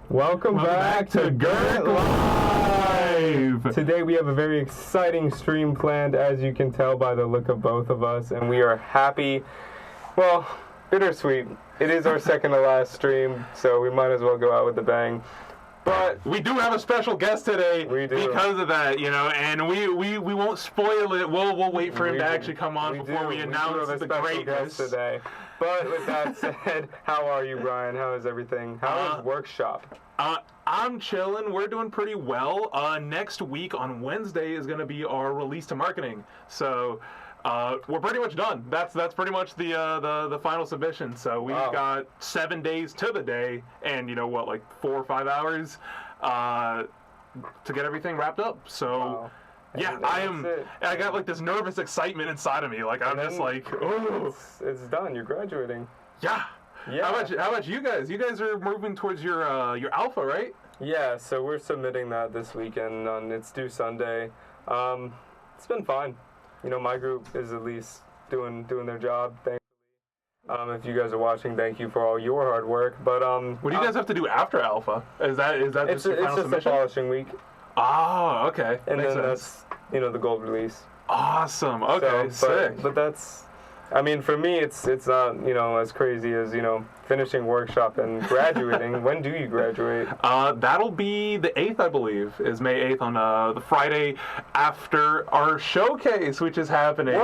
Welcome back to Gurt Live! Today we have a very exciting stream planned, as you can tell by the look of both of us, and we are happy. Well, bittersweet. It is our second to last stream, so we might as well go out with a bang. But we do have a special guest today because of that, and we won't spoil it. We'll wait for him to actually come on before we announce the greatness today. But with that said, how are you, Bryan? How is everything? How is workshop? I'm chilling. We're doing pretty well. Next week on Wednesday is going to be our release to marketing. So we're pretty much done. That's pretty much the final submission. So we've got 7 days to the day, and 4 or 5 hours to get everything wrapped up. So yeah, I got like this nervous excitement inside of me. Like I'm just like, oh, it's done. You're graduating. Yeah. How about you guys? You guys are moving towards your alpha, right? Yeah. So we're submitting that this weekend. It's due Sunday. It's been fine. My group is at least doing their job. Thankfully. If you guys are watching, thank you for all your hard work. But what do you guys have to do after alpha? Is that it's just a polishing week. Oh, okay. And then that's the gold release. Awesome. Okay, sick. But that's, for me, it's not as crazy as finishing workshop and graduating. When do you graduate? That'll be the 8th, I believe, is May 8th on the Friday after our showcase, which is happening May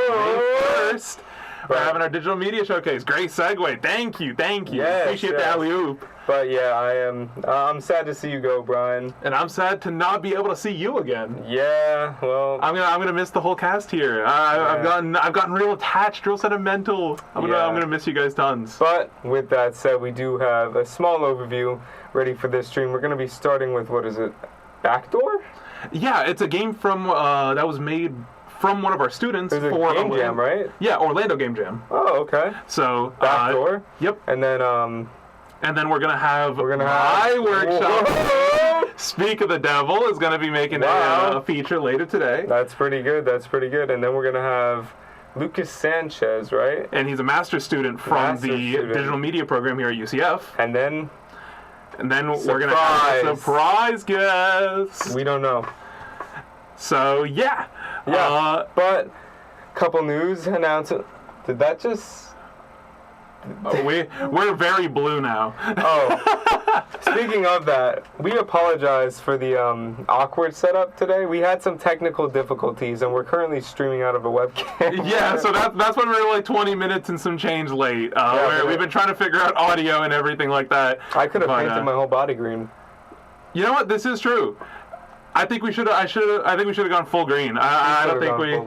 1st. We're having our digital media showcase. Great segue. Thank you. Yes, Appreciate the alley-oop. But yeah, I'm sad to see you go, Bryan. And I'm sad to not be able to see you again. Yeah, well, I'm gonna miss the whole cast here. I've gotten real attached, real sentimental. I'm gonna miss you guys tons. But with that said, we do have a small overview ready for this stream. We're gonna be starting with, what is it, BACKDOOR? Yeah, it's a game from that was made from one of our students for Game Jam, right? Yeah, Orlando Game Jam. Oh, okay. So BACKDOOR. Yep. And then we're gonna have my workshop. Whoa. Speak of the Devil is gonna be making a feature later today. That's pretty good. And then we're gonna have Lucas Sanchez, right? And he's a master's student from digital media program here at UCF. And then we're gonna have a surprise guest. We don't know. So yeah. But couple news announcements. Did that just? We're very blue now. Speaking of that, we apologize for the awkward setup today. We had some technical difficulties, and we're currently streaming out of a webcam. Yeah, so that's when we were like 20 minutes and some change late. We've been trying to figure out audio and everything like that. I could have painted my whole body green. You know what? This is true. I think we should have gone full green. I don't think we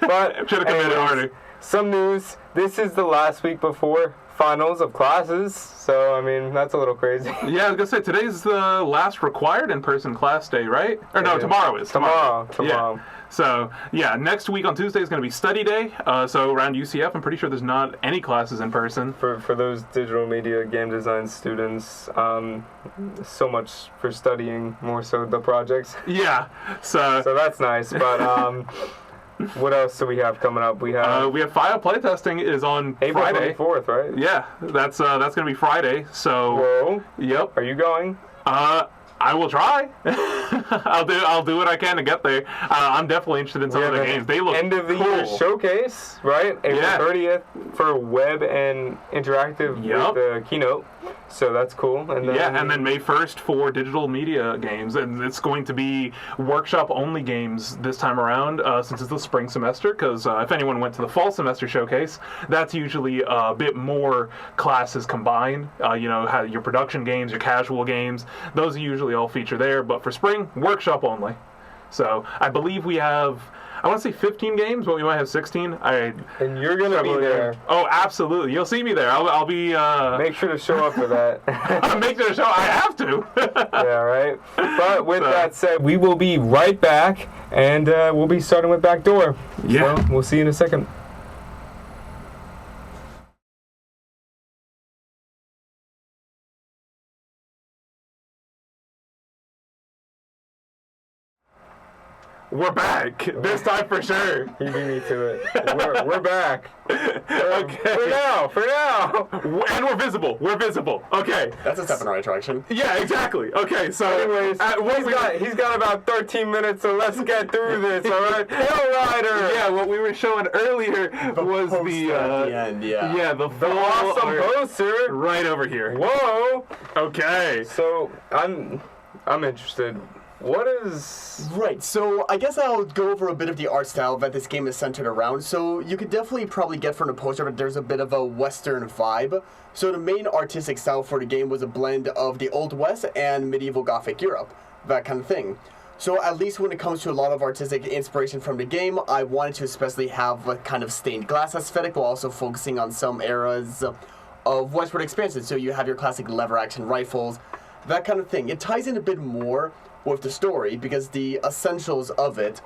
But should have committed harder. Some news. This is the last week before finals of classes, so that's a little crazy. Yeah, I was gonna say today's the last required in-person class day, right? Or no, tomorrow is. Tomorrow. Yeah. So yeah, next week on Tuesday is gonna be study day. So around UCF, I'm pretty sure there's not any classes in person. For those digital media game design students, so much for studying, more so the projects. Yeah. So that's nice, but. What else do we have coming up? We have file playtesting is on April Friday. 24th, right? Yeah, that's gonna be Friday. So. Whoa. Yep. Are you going? I will try. I'll do what I can to get there. I'm definitely interested in some of the games. They look end of the year showcase, right? April 30th for web and interactive with the keynote. So that's cool. And then May 1st for digital media games, and it's going to be workshop only games this time around since it's the spring semester. Because if anyone went to the fall semester showcase, that's usually a bit more classes combined. Your production games, your casual games, those usually all feature there. But for spring, workshop only. So I believe we have, I want to say 15 games, but we might have 16. And you're going to be there. Oh, absolutely. You'll see me there. I'll be... Make sure to show up for that. Make sure to show. I have to. Yeah, right? But with that said, we will be right back, and we'll be starting with BACKDOOR. Yeah. So we'll see you in a second. We're back. This time for sure. He beat me to it. We're back. Okay. For now. And we're visible. We're visible. Okay. That's a step in the right direction. Yeah, exactly. Okay, so... Anyways, what he's got about 13 minutes, so let's get through this, all right? Pale Rider! Yeah, what we were showing earlier was poster at the end, yeah. Yeah, the full Awesome art poster! right over here. Whoa! Okay. So, I'm interested. What is... Right, so I guess I'll go over a bit of the art style that this game is centered around. So you could definitely probably get from the poster that there's a bit of a Western vibe. So the main artistic style for the game was a blend of the Old West and medieval Gothic Europe, that kind of thing. So at least when it comes to a lot of artistic inspiration from the game, I wanted to especially have a kind of stained glass aesthetic while also focusing on some eras of westward expansion. So you have your classic lever action rifles, that kind of thing. It ties in a bit more with the story because the essentials of it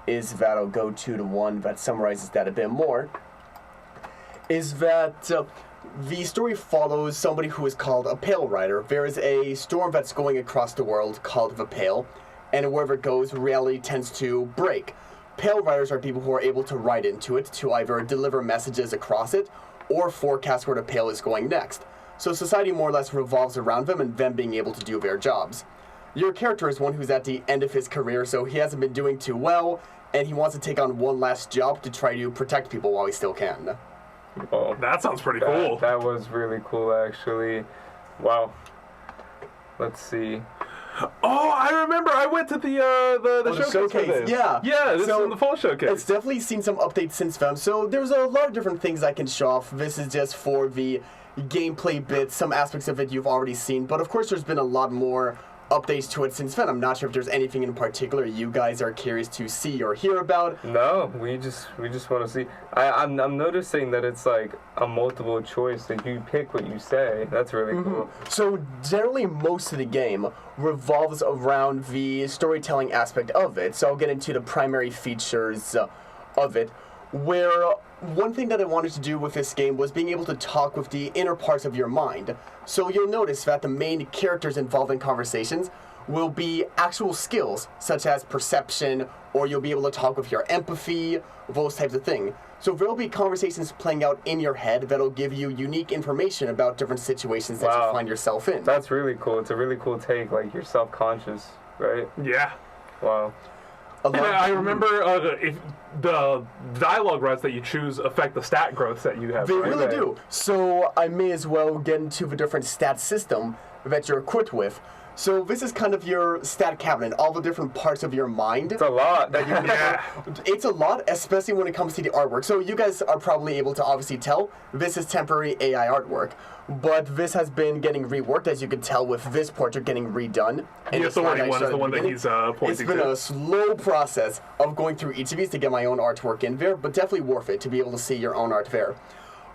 is that I'll go to the one that summarizes that a bit more, is that the story follows somebody who is called a Pale Rider. There is a storm that's going across the world called the Pale, and wherever it goes, reality tends to break. Pale Riders are people who are able to ride into it to either deliver messages across it or forecast where the Pale is going next. So society more or less revolves around them and them being able to do their jobs. Your character is one who's at the end of his career, so he hasn't been doing too well, and he wants to take on one last job to try to protect people while he still can. Well, That sounds pretty cool. That was really cool, actually. Wow. Let's see. Oh, I remember. I went to the showcase for this. Yeah. Yeah, this is the full showcase. It's definitely seen some updates since then, so there's a lot of different things I can show off. This is just for the gameplay bits, some aspects of it you've already seen, but of course there's been a lot more updates to it since then. I'm not sure if there's anything in particular you guys are curious to see or hear about. No, we just want to see. I'm noticing that it's like a multiple choice that you pick what you say. That's really cool. So generally most of the game revolves around the storytelling aspect of it. So I'll get into the primary features of it, where one thing that I wanted to do with this game was being able to talk with the inner parts of your mind. So you'll notice that the main characters involved in conversations will be actual skills, such as perception, or you'll be able to talk with your empathy, those types of things. So there'll be conversations playing out in your head that'll give you unique information about different situations that you find yourself in. That's really cool. It's a really cool take. Like, you're self-conscious, right? Yeah. Wow. And I remember if the dialogue routes that you choose affect the stat growth that you have. They right? really do. So I may as well get into the different stat system that you're equipped with. So this is kind of your stat cabinet, all the different parts of your mind. It's a lot. It's a lot, especially when it comes to the artwork. So you guys are probably able to obviously tell this is temporary AI artwork. But this has been getting reworked, as you can tell with this portrait getting redone. The authority one is the one that he's pointing It's been a slow process of going through each of these to get my own artwork in there, but definitely worth it to be able to see your own art there.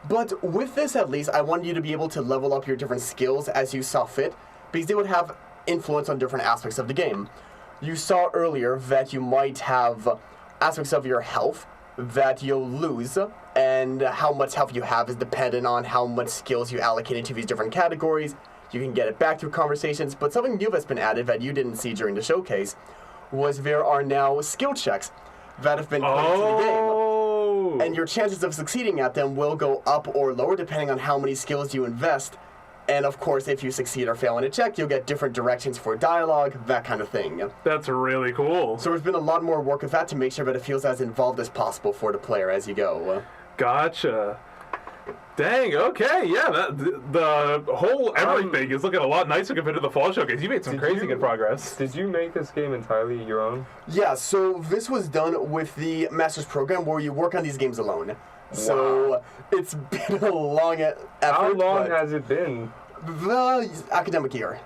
But with this, at least, I wanted you to be able to level up your different skills as you saw fit, because they would have influence on different aspects of the game. You saw earlier that you might have aspects of your health that you'll lose, and how much health you have is dependent on how much skills you allocate into these different categories. You can get it back through conversations, but something new that's been added that you didn't see during the showcase was there are now skill checks that have been put into the game. And your chances of succeeding at them will go up or lower depending on how many skills you invest. And of course, if you succeed or fail in a check, you'll get different directions for dialogue, that kind of thing. That's really cool. So there's been a lot more work with that to make sure that it feels as involved as possible for the player as you go. Gotcha. Dang, okay, yeah, the whole everything is looking a lot nicer compared to the fall showcase. You made some crazy good progress. Did you make this game entirely your own? Yeah, so this was done with the Master's Program where you work on these games alone. So it's been a long effort. How long has it been? The academic year.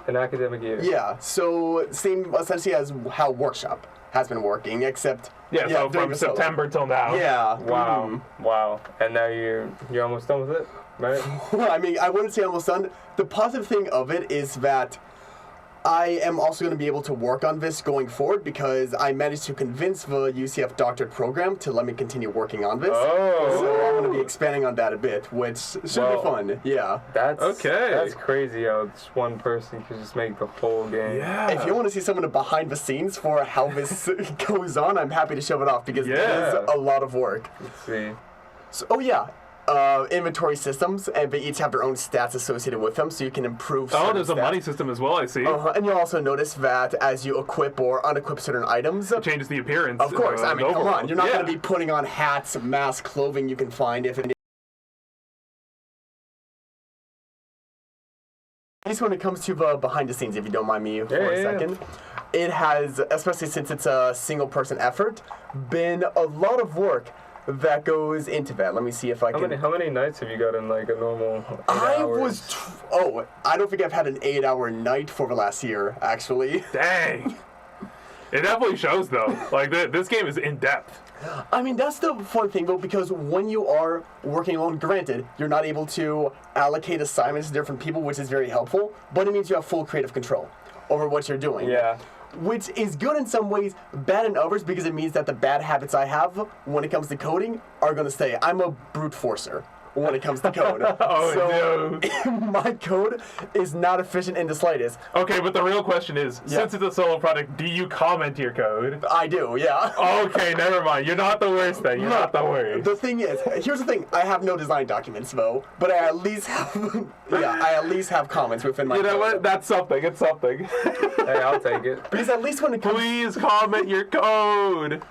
An academic year? Yeah, so same essentially as how Workshop has been working, except... Yeah, so from September till now. Yeah. Wow, wow. And now you're almost done with it, right? I mean, I wouldn't say almost done. The positive thing of it is that I am also going to be able to work on this going forward because I managed to convince the UCF doctorate program to let me continue working on this. Oh. So I'm going to be expanding on that a bit, which should be fun. Yeah. That's Okay. That's crazy how just one person can just make the whole game. Yeah. If you want to see some of the behind the scenes for how this goes on, I'm happy to show it off because it is a lot of work. Let's see. So, inventory systems, and they each have their own stats associated with them, so you can improve certain there's a stats. money system as well, I see. And you'll also notice that as you equip or unequip certain items, It changes the appearance. of course, I mean, come overall. on, you're not Yeah. going to be putting on hats, masks, clothing you can find if it. At least when it comes to the behind the scenes, if you don't mind me for a second, it has, especially since it's a single person effort, been a lot of work that goes into that. Let me see if I can. How many nights have you got in like a normal 8 I hours? was. I don't think I've had an 8-hour night for the last year, actually. Dang. It definitely shows, though. Like, this game is in-depth. I mean, that's the fun thing, though, because when you are working alone, granted, you're not able to allocate assignments to different people, which is very helpful, but it means you have full creative control over what you're doing. Yeah. Which is good in some ways, bad in others, because it means that the bad habits I have when it comes to coding are going to stay. I'm a brute forcer when it comes to code. My code is not efficient in the slightest. Okay, but the real question is, since it's a solo project, do you comment your code? I do, yeah. Okay, never mind. You're not the worst then. You're not the worst. The thing is, here's the thing. I have no design documents, though, but I at least have, I at least have comments within my You know code. what? That's something. It's something. Hey, I'll take it. Because at least when it comes Please comment your code.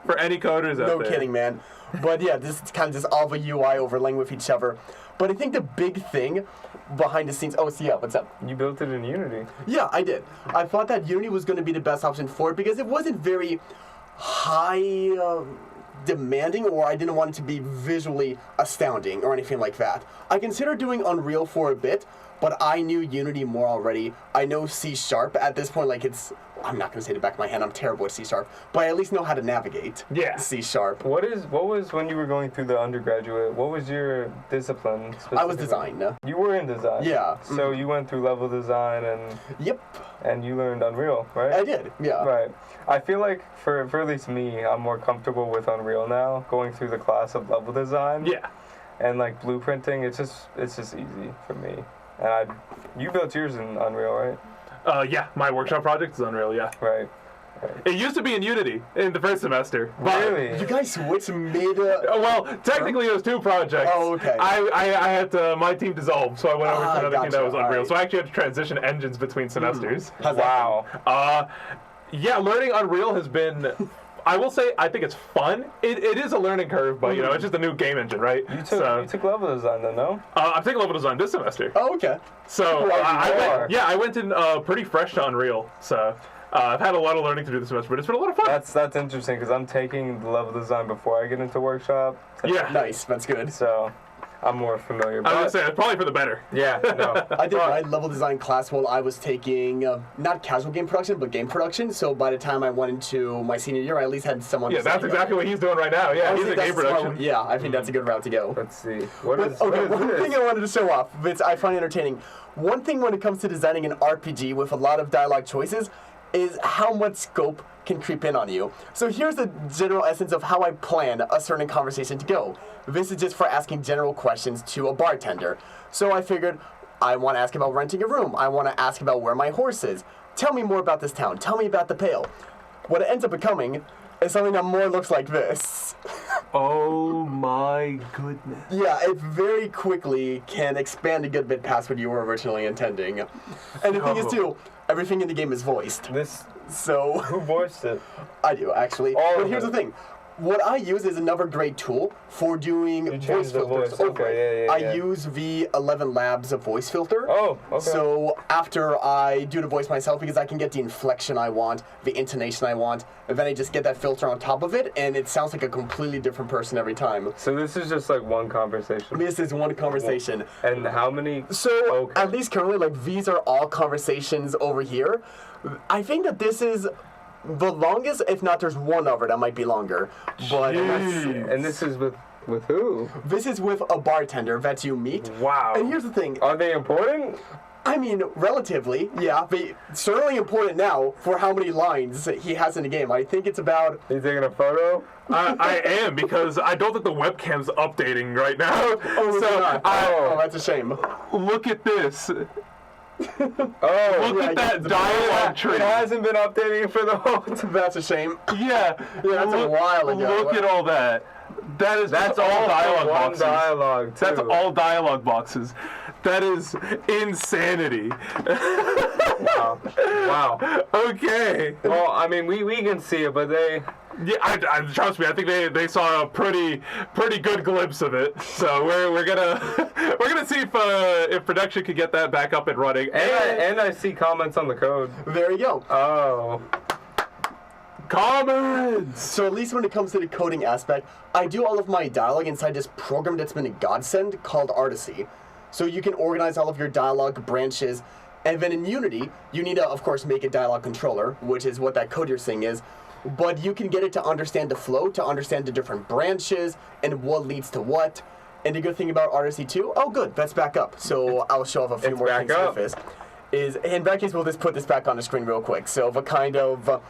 For any coders out No there. kidding, man. But yeah, this is kind of just all the UI overlaying with each other. But I think the big thing behind the scenes. What's up? You built it in Unity. Yeah, I did. I thought that Unity was going to be the best option for it because it wasn't very high demanding, or I didn't want it to be visually astounding or anything like that. I considered doing Unreal for a bit, but I knew Unity more already. I know C# at this point, like it's. I'm not going to say the back of my hand, I'm terrible at C#, but I at least know how to navigate C#. What was when you were going through the undergraduate, what was your discipline specifically? I was design. You were in design. Yeah. So you went through level design Yep. and you learned Unreal, right? I did, yeah. Right. I feel like for at least me, I'm more comfortable with Unreal now, going through the class of level design. Yeah. And like blueprinting, it's just easy for me. And you built yours in Unreal, right? Yeah, my workshop project is Unreal, yeah. Right. It used to be in Unity in the first semester. But Really? You guys switched mid. Well, technically it was 2 projects. Oh, okay. I had to, my team dissolved, so I went over to another team that gotcha. was Unreal. Alright. So I actually had to transition engines between semesters. How's that Wow. Yeah, learning Unreal has been, I will say, I think it's fun. It is a learning curve, but you know, it's just a new game engine, right? You took level design then, no? I'm taking level design this semester. Oh, okay. So Well, I went in pretty fresh to Unreal. So I've had a lot of learning to do this semester, but it's been a lot of fun. That's interesting because I'm taking the level design before I get into workshop. Yeah. Nice, that's good. So I'm more familiar. I was gonna say it's probably for the better. Yeah, no. I did my level design class while I was taking not casual game production, but game production. So by the time I went into my senior year, I at least had someone. Yeah, that's exactly what he's doing right now. Yeah, he's in game production. Yeah, I think that's a good route to go. Let's see. One what is thing this? I wanted to show off, which I find entertaining. One thing when it comes to designing an RPG with a lot of dialogue choices is how much scope can creep in on you. So here's the general essence of how I plan a certain conversation to go. This is just for asking general questions to a bartender. So I figured I want to ask about renting a room. I want to ask about where my horse is. Tell me more about this town. Tell me about the Pale. What it ends up becoming is something that more looks like this. Oh my goodness. Yeah, it very quickly can expand a good bit past what you were originally intending. And the thing is, too, everything in the game is voiced. So Who voiced it? I do, actually. All But of here's it. the thing. What I use is another great tool for doing change voice the filters voice. over Okay, it. yeah, I yeah. use the 11 Labs voice filter. Oh, okay. So after I do the voice myself, because I can get the inflection I want, the intonation I want, and then I just get that filter on top of it, and it sounds like a completely different person every time. So this is just like one conversation. This is one conversation. And how many? So, Okay. at least currently, like, these are all conversations over here. I think that this is the longest, if not there's one over that might be longer. But And this is with With who? This is with a bartender that you meet. Wow. And here's the thing. Are they important? I mean, relatively, yeah. But certainly important now for how many lines he has in the game. I think it's about... Are you taking a photo? I am, because I don't think the webcam's updating right now. Oh, it's not. Oh, that's a shame. Look at this. Oh, Look at that dialogue tree. It hasn't been updating for the whole time. That's a shame. Yeah. That's a while ago. Look at all that. That's all dialogue one boxes. dialogue, too. That's all dialogue boxes. That is insanity. Wow. Okay. Well, I mean, we can see it, but they... Yeah, I trust me. I think they saw a pretty good glimpse of it. So we're gonna see if production can get that back up and running. And I see comments on the code. There you go. Oh. Comments! So at least when it comes to the coding aspect, I do all of my dialogue inside this program that's been a godsend called Artisy. So you can organize all of your dialogue branches, and then in Unity, you need to, of course, make a dialogue controller, which is what that code you're seeing is. But you can get it to understand the flow, to understand the different branches, and what leads to what. And the good thing about Artisy too, oh good, that's back up. So I'll show off a few more things with this. In that case, we'll just put this back on the screen real quick. So the kind of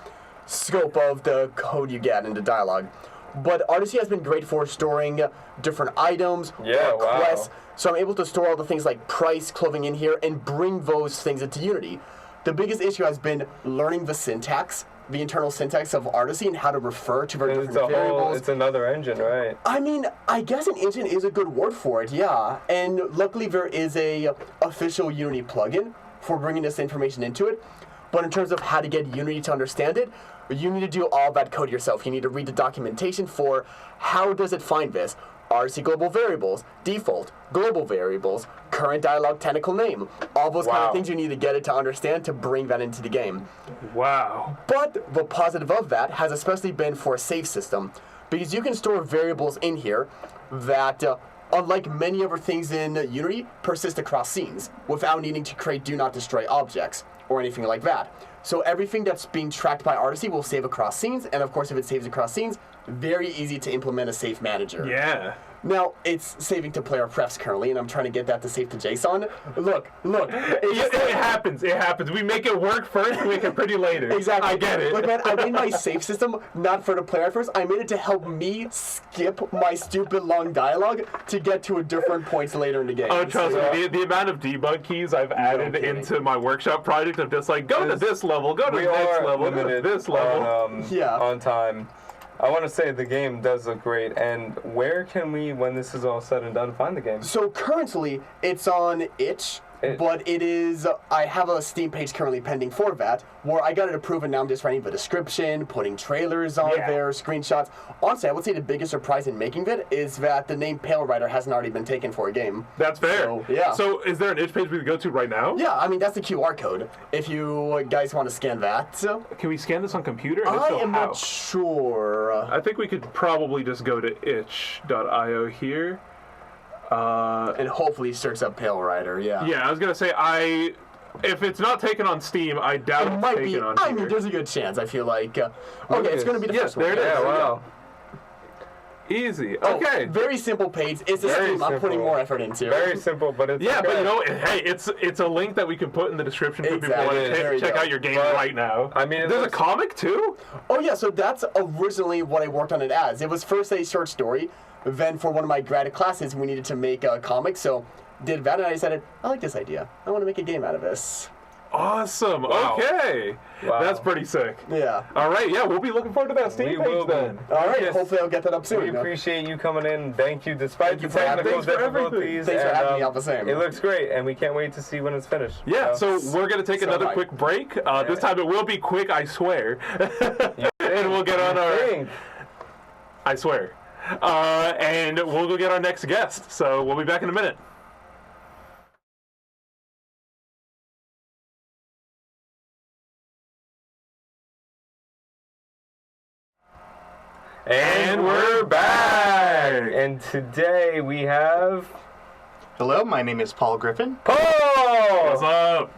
scope of the code you get in the dialogue. But Artisy has been great for storing different items, quests. So I'm able to store all the things like price, clothing in here, and bring those things into Unity. The biggest issue has been learning the syntax, the internal syntax of Artisy, and how to refer to very different variables. It's another engine, right? I mean, I guess an engine is a good word for it, yeah. And luckily there is a official Unity plugin for bringing this information into it. But in terms of how to get Unity to understand it, you need to do all that code yourself. You need to read the documentation for how does it find this. RC global variables, default, global variables, current dialogue technical name. All those kind of things you need to get it to understand to bring that into the game. Wow. But the positive of that has especially been for a save system, because you can store variables in here that, unlike many other things in Unity, persist across scenes without needing to create do not destroy objects or anything like that. So everything that's being tracked by Artisy will save across scenes, and of course if it saves across scenes, very easy to implement a safe manager. Yeah. Now, it's saving to player prefs currently, and I'm trying to get that to save to JSON. Look. It happens. We make it work first, we make it pretty later. Exactly. I get it. Look, man, I made my save system not for the player at first. I made it to help me skip my stupid long dialogue to get to a different points later in the game. Oh, trust me, the amount of debug keys I've added into my workshop project of just like, go to this level, go to the next level, go to this level. On time. I want to say the game does look great, and where can we, when this is all said and done, find the game? So currently, it's on itch. But it is, I have a Steam page currently pending for that, where I got it approved and now I'm just writing the description, putting trailers on there, screenshots. Honestly, I would say the biggest surprise in making it is that the name Pale Rider hasn't already been taken for a game. That's fair. So, yeah. So is there an itch page we can go to right now? Yeah, I mean, that's the QR code, if you guys want to scan that. So. Can we scan this on computer? I am not sure. I think we could probably just go to itch.io here. And hopefully search up Pale Rider, yeah. Yeah, I was going to say, if it's not taken on Steam, I doubt it it's might taken be, on here. I mean, there's a good chance, I feel like. Okay, it's going to be the first one. There it is. Yeah, wow. Easy. Okay. Very simple page. It's a Steam I'm putting more effort into. Very simple, but it's but you know, hey, it's a link that we can put in the description for people to check out your game right now. I mean, there's a comic too? Oh yeah, so that's originally what I worked on it as. It was first a short story, then for one of my grad classes we needed to make a comic, so did that and I decided, I like this idea. I want to make a game out of this. Awesome. Wow. Okay. Wow. That's pretty sick. Yeah. All right. Yeah, we'll be looking forward to that Steam page then. All right. Hopefully I'll get that up soon. We appreciate you coming in. Thank you, despite the technical difficulties. Thanks for having me out the same. It looks great, and we can't wait to see when it's finished. Yeah. So we're gonna take another quick break. This time it will be quick, I swear. And we'll get on our. I swear. And we'll go get our next guest. So we'll be back in a minute. And we're back! And today we have... Hello, my name is Paul Griffin. Paul! What's up?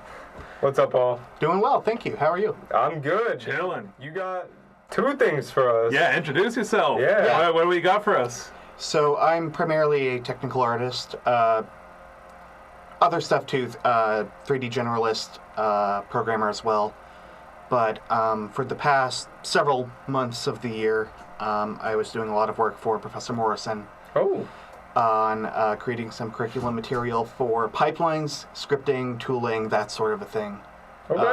What's up, Paul? Doing well, thank you. How are you? I'm good. Chilling. You got two things for us. Yeah, introduce yourself. Yeah. What do we got for us? So I'm primarily a technical artist. Other stuff too, 3D generalist, programmer as well. But for the past several months of the year, I was doing a lot of work for Professor Morrison on creating some curriculum material for pipelines, scripting, tooling, that sort of a thing.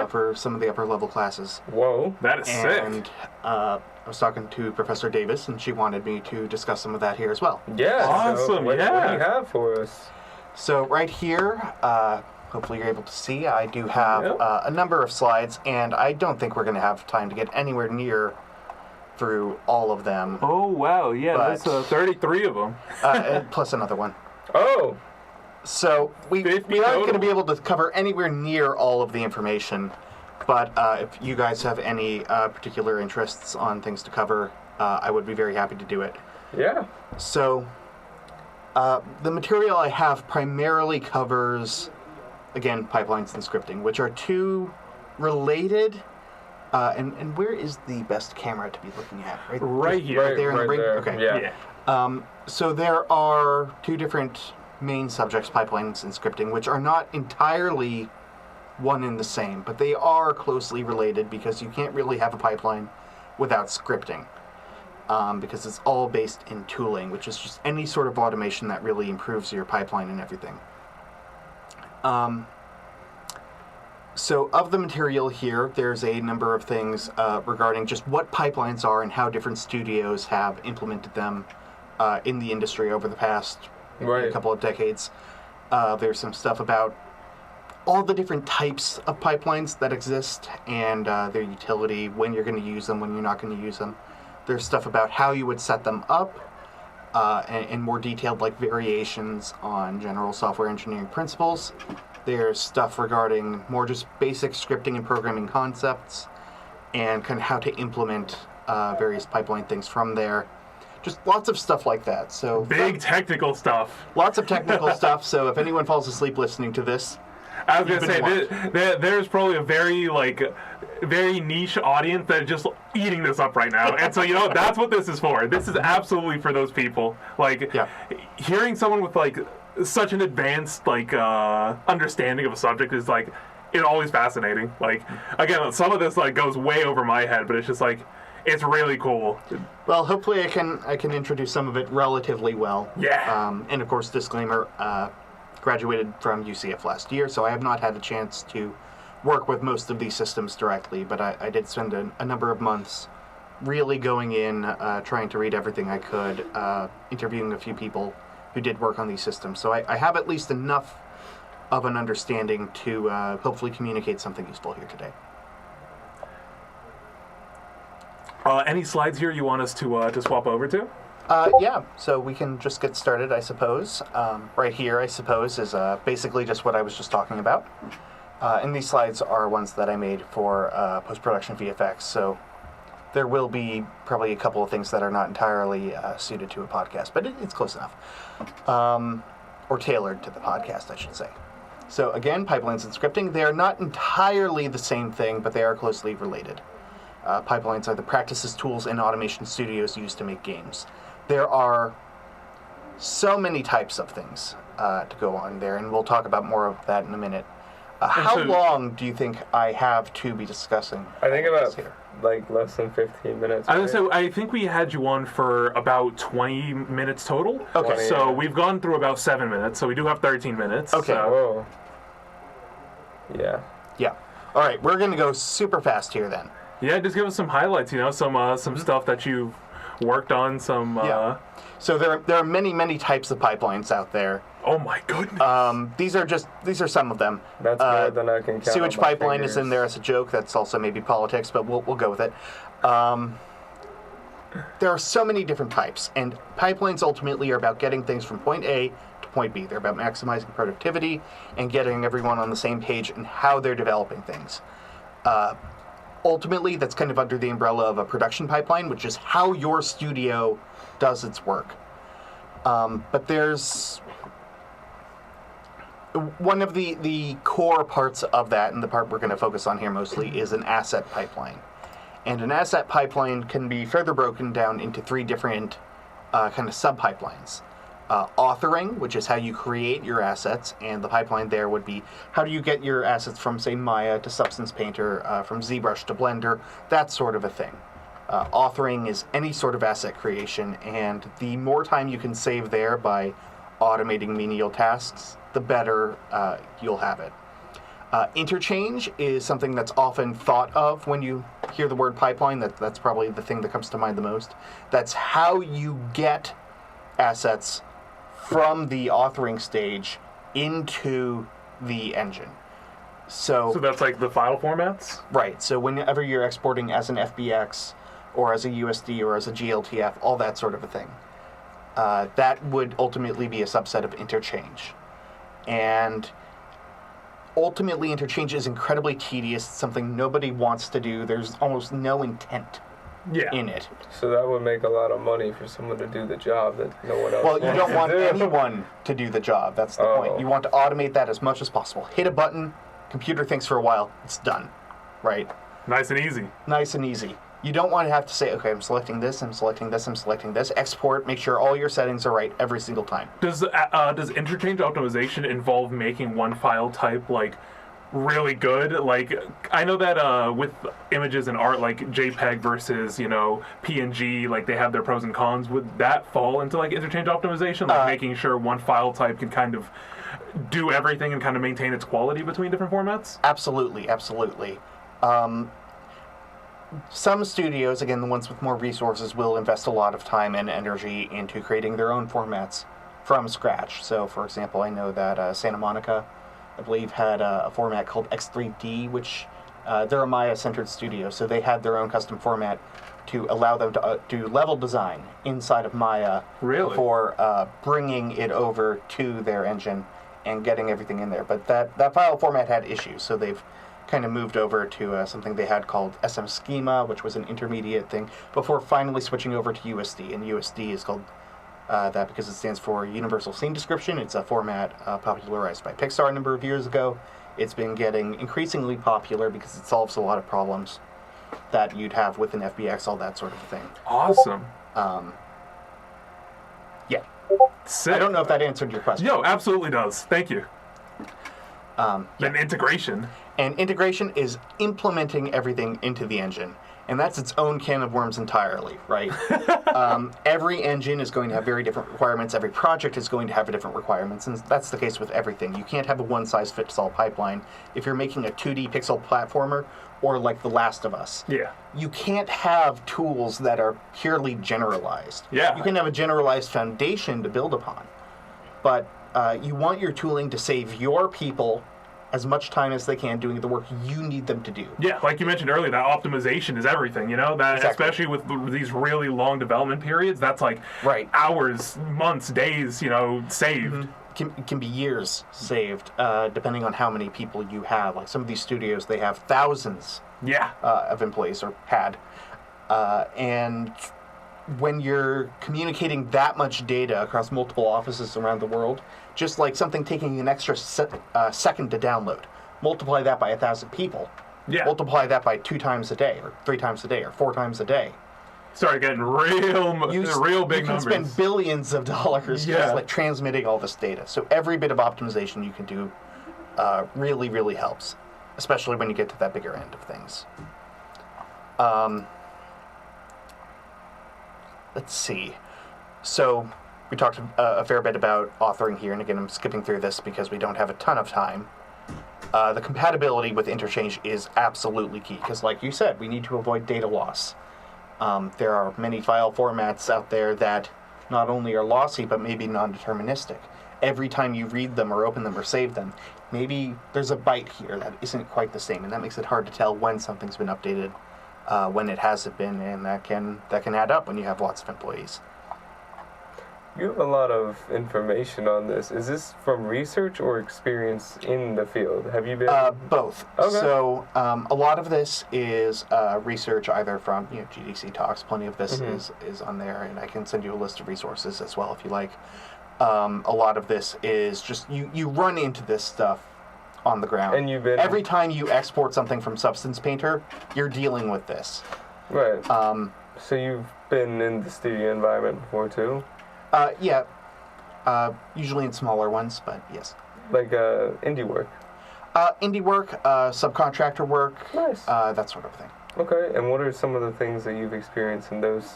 For some of the upper level classes. Whoa. That is sick. And I was talking to Professor Davis, and she wanted me to discuss some of that here as well. Yeah. Awesome, So what do you yeah. have for us? So right here, hopefully you're able to see, I do have a number of slides, and I don't think we're going to have time to get anywhere near through all of them, Oh, wow. Yeah, But- that's 33 of them. and plus another one. Oh. So we 50 aren't total. going to be able to cover anywhere near all of the information, but if you guys have any particular interests on things to cover, I would be very happy to do it. Yeah. So the material I have primarily covers, again, pipelines and scripting, which are two related. And where is the best camera to be looking at? Right here. Right there in the ring? there. Okay. Yeah. So there are two different main subjects, pipelines and scripting, which are not entirely one and the same, but they are closely related because you can't really have a pipeline without scripting, because it's all based in tooling, which is just any sort of automation that really improves your pipeline and everything. So of the material here, there's a number of things regarding just what pipelines are and how different studios have implemented them in the industry over the past a couple of decades. There's some stuff about all the different types of pipelines that exist and their utility, when you're going to use them, when you're not going to use them. There's stuff about how you would set them up, and more detailed like variations on general software engineering principles. There's stuff regarding more just basic scripting and programming concepts and kind of how to implement various pipeline things from there. Just lots of stuff like that. So Big technical stuff. lots of technical stuff. So if anyone falls asleep listening to this, I was going to You've say, been there's probably a very niche audience that is just eating this up right now. And so, that's what this is for. This is absolutely for those people. Hearing someone with, such an advanced, understanding of a subject is, it's always fascinating. Again, some of this, goes way over my head, but it's just, it's really cool. well, hopefully I can introduce some of it relatively well. Yeah. And of course, disclaimer, graduated from UCF last year, so I have not had a chance to work with most of these systems directly, but I did spend a number of months really going in, trying to read everything I could, interviewing a few people who did work on these systems. So I have at least enough of an understanding to hopefully communicate something useful here today. Any slides here you want us to swap over to? Yeah, so we can just get started, I suppose. Right here, I suppose, is basically just what I was just talking about. And these slides are ones that I made for post-production VFX, so there will be probably a couple of things that are not entirely suited to a podcast, but it's close enough. Or tailored to the podcast, I should say. So again, pipelines and scripting, they are not entirely the same thing, but they are closely related. Pipelines are the practices, tools, and automation studios use to make games. There are so many types of things to go on there, and we'll talk about more of that in a minute. How long do you think I have to be discussing? I think this about here? less than 15 minutes. I think we had you on for about 20 minutes total. Okay. 20, So yeah. we've gone through about 7 minutes, so we do have 13 minutes. Okay. So. Whoa. Yeah. Yeah. All right, we're going to go super fast here then. Yeah, just give us some highlights, some stuff that you've worked on, some... Yeah. So there are many types of pipelines out there. Oh my goodness. These are some of them. That's more than I can count. Sewage on my pipeline is in fingers. there as a joke. That's also maybe politics, but we'll go with it. There are so many different types, and pipelines ultimately are about getting things from point A to point B. They're about maximizing productivity and getting everyone on the same page and how they're developing things. Ultimately, that's kind of under the umbrella of a production pipeline, which is how your studio does its work. But there's one of the core parts of that, and the part we're going to focus on here mostly, is an asset pipeline. And an asset pipeline can be further broken down into three different kind of sub-pipelines. Authoring, which is how you create your assets, and the pipeline there would be how do you get your assets from, say, Maya to Substance Painter, from ZBrush to Blender, that sort of a thing. Authoring is any sort of asset creation, and the more time you can save there by automating menial tasks, the better you'll have it. Interchange is something that's often thought of when you hear the word pipeline. That's probably the thing that comes to mind the most. That's how you get assets from the authoring stage into the engine. So that's like the file formats? Right. So whenever you're exporting as an FBX or as a USD or as a GLTF, all that sort of a thing, that would ultimately be a subset of interchange. And ultimately, interchange is incredibly tedious. It's something nobody wants to do. There's almost no intent in it. So that would make a lot of money for someone to do the job that no one else Well, you don't want to do. anyone to do the job. That's the point. You want to automate that as much as possible. Hit a button, computer thinks for a while, it's done. Right? Nice and easy. Nice and easy. You don't want to have to say, okay, I'm selecting this, I'm selecting this, I'm selecting this. Export, make sure all your settings are right every single time. Does interchange optimization involve making one file type like really good? Like, I know that with images and art, like JPEG versus PNG, like they have their pros and cons. Would that fall into like interchange optimization, like making sure one file type can kind of do everything and kind of maintain its quality between different formats? Absolutely, absolutely. Some studios, again, the ones with more resources, will invest a lot of time and energy into creating their own formats from scratch. So, for example, I know that Santa Monica, I believe, had a format called X3D, which they're a Maya-centered studio, so they had their own custom format to allow them to do level design inside of Maya before bringing it over to their engine and getting everything in there. But that file format had issues, so they've kind of moved over to something they had called SM Schema, which was an intermediate thing, before finally switching over to USD. And USD is called that because it stands for Universal Scene Description. It's a format popularized by Pixar a number of years ago. It's been getting increasingly popular because it solves a lot of problems that you'd have with an FBX, all that sort of thing. Awesome. Yeah. Sick. I don't know if that answered your question. Yo, absolutely does. Thank you. Yeah. Integration. And integration is implementing everything into the engine. And that's its own can of worms entirely, right? Every engine is going to have very different requirements. Every project is going to have different requirements. And that's the case with everything. You can't have a one-size-fits-all pipeline. If you're making a 2D pixel platformer, or like The Last of Us, you can't have tools that are purely generalized. Yeah. You can have a generalized foundation to build upon. But you want your tooling to save your people as much time as they can doing the work you need them to do. Yeah, like you mentioned earlier, that optimization is everything, that Exactly. especially with these really long development periods, that's like hours, months, days, saved. Can be years saved, depending on how many people you have. Like some of these studios, they have thousands of employees, or had. And when you're communicating that much data across multiple offices around the world, just like something taking an extra second to download, multiply that by 1,000 people. Yeah. Multiply that by 2 times a day, or 3 times a day, or 4 times a day. Start getting real big numbers. You can spend billions of dollars just like transmitting all this data. So every bit of optimization you can do really, really helps, especially when you get to that bigger end of things. Let's see. So we talked a fair bit about authoring here, and again, I'm skipping through this because we don't have a ton of time. The compatibility with interchange is absolutely key, because like you said, we need to avoid data loss. There are many file formats out there that not only are lossy, but maybe non-deterministic. Every time you read them or open them or save them, maybe there's a byte here that isn't quite the same, and that makes it hard to tell when something's been updated, when it hasn't been, and that can add up when you have lots of employees. You have a lot of information on this. Is this from research or experience in the field? Have you been... Both. Okay. So a lot of this is research either from GDC Talks. Plenty of this is on there, and I can send you a list of resources as well if you like. A lot of this is just you run into this stuff on the ground. And you've been... Every time you export something from Substance Painter, you're dealing with this. Right. So you've been in the studio environment before too? Yeah. Usually in smaller ones, but yes. Like indie work? Indie work, subcontractor work, Nice. that sort of thing. Okay, and what are some of the things that you've experienced in those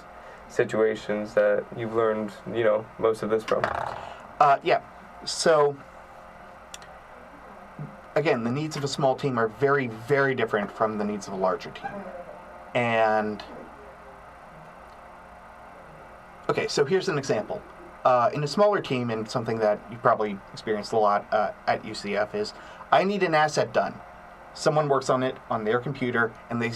situations that you've learned, most of this from? Yeah. So, again, the needs of a small team are very, very different from the needs of a larger team. And, okay, so here's an example. In a smaller team, and something that you probably experienced a lot at UCF is, I need an asset done. Someone works on it on their computer, and they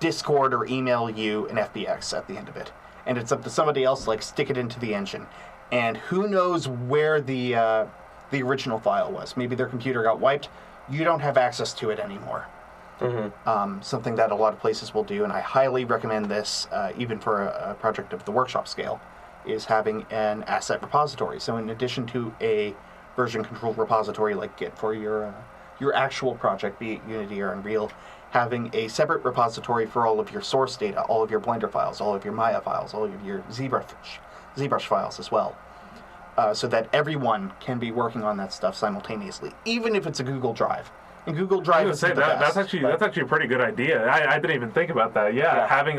Discord or email you an FBX at the end of it, and it's up to somebody else stick it into the engine, and who knows where the original file was? Maybe their computer got wiped. You don't have access to it anymore. Mm-hmm. Something that a lot of places will do, and I highly recommend this, even for a project of the workshop scale, is having an asset repository. So in addition to a version control repository like Git for your actual project, be it Unity or Unreal, having a separate repository for all of your source data, all of your Blender files, all of your Maya files, all of your ZBrush files as well, so that everyone can be working on that stuff simultaneously, even if it's a Google Drive. And Google Drive is the best. That's actually a pretty good idea. I didn't even think about that. Yeah. Having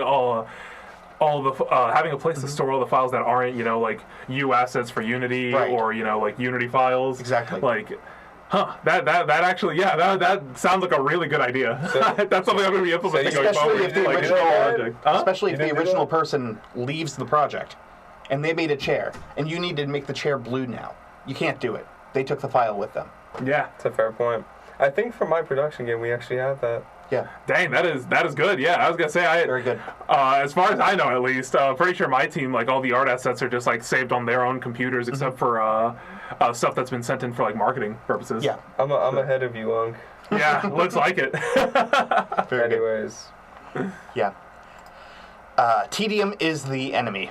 having a place to store all the files that aren't, U assets for Unity, right, or Unity files. Exactly. That actually, that sounds like a really good idea. So, that's something I'm going to be implementing going forward. Especially if the original person leaves the project, and they made a chair, and you need to make the chair blue now. You can't do it. They took the file with them. Yeah, that's a fair point. I think for my production game, we actually have that. Yeah. Dang, that is good. Yeah, I was gonna say very good. As far as I know, at least, pretty sure my team, all the art assets are just saved on their own computers, except for stuff that's been sent in for marketing purposes. Yeah. I'm ahead of you, Lunk. Yeah, looks like it. Anyways. Yeah. Tedium is the enemy.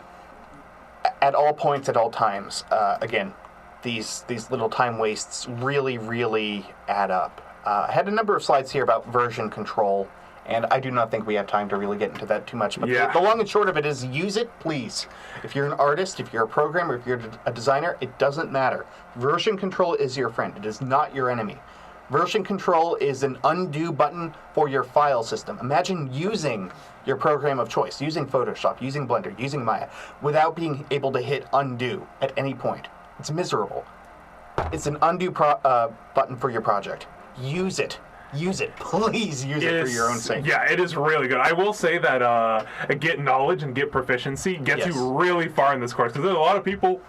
At all points, at all times. Again, these little time wastes really, really add up. I had a number of slides here about version control, and I do not think we have time to really get into that too much. But the long and short of it is, use it, please. If you're an artist, if you're a programmer, if you're a designer, it doesn't matter. Version control is your friend. It is not your enemy. Version control is an undo button for your file system. Imagine using your program of choice, using Photoshop, using Blender, using Maya, without being able to hit undo at any point. It's miserable. It's an undo button for your project. Use it. Use it. Please use it for your own sake. Yeah, it is really good. I will say that Git knowledge and Git proficiency gets you really far in this course, because there's a lot of people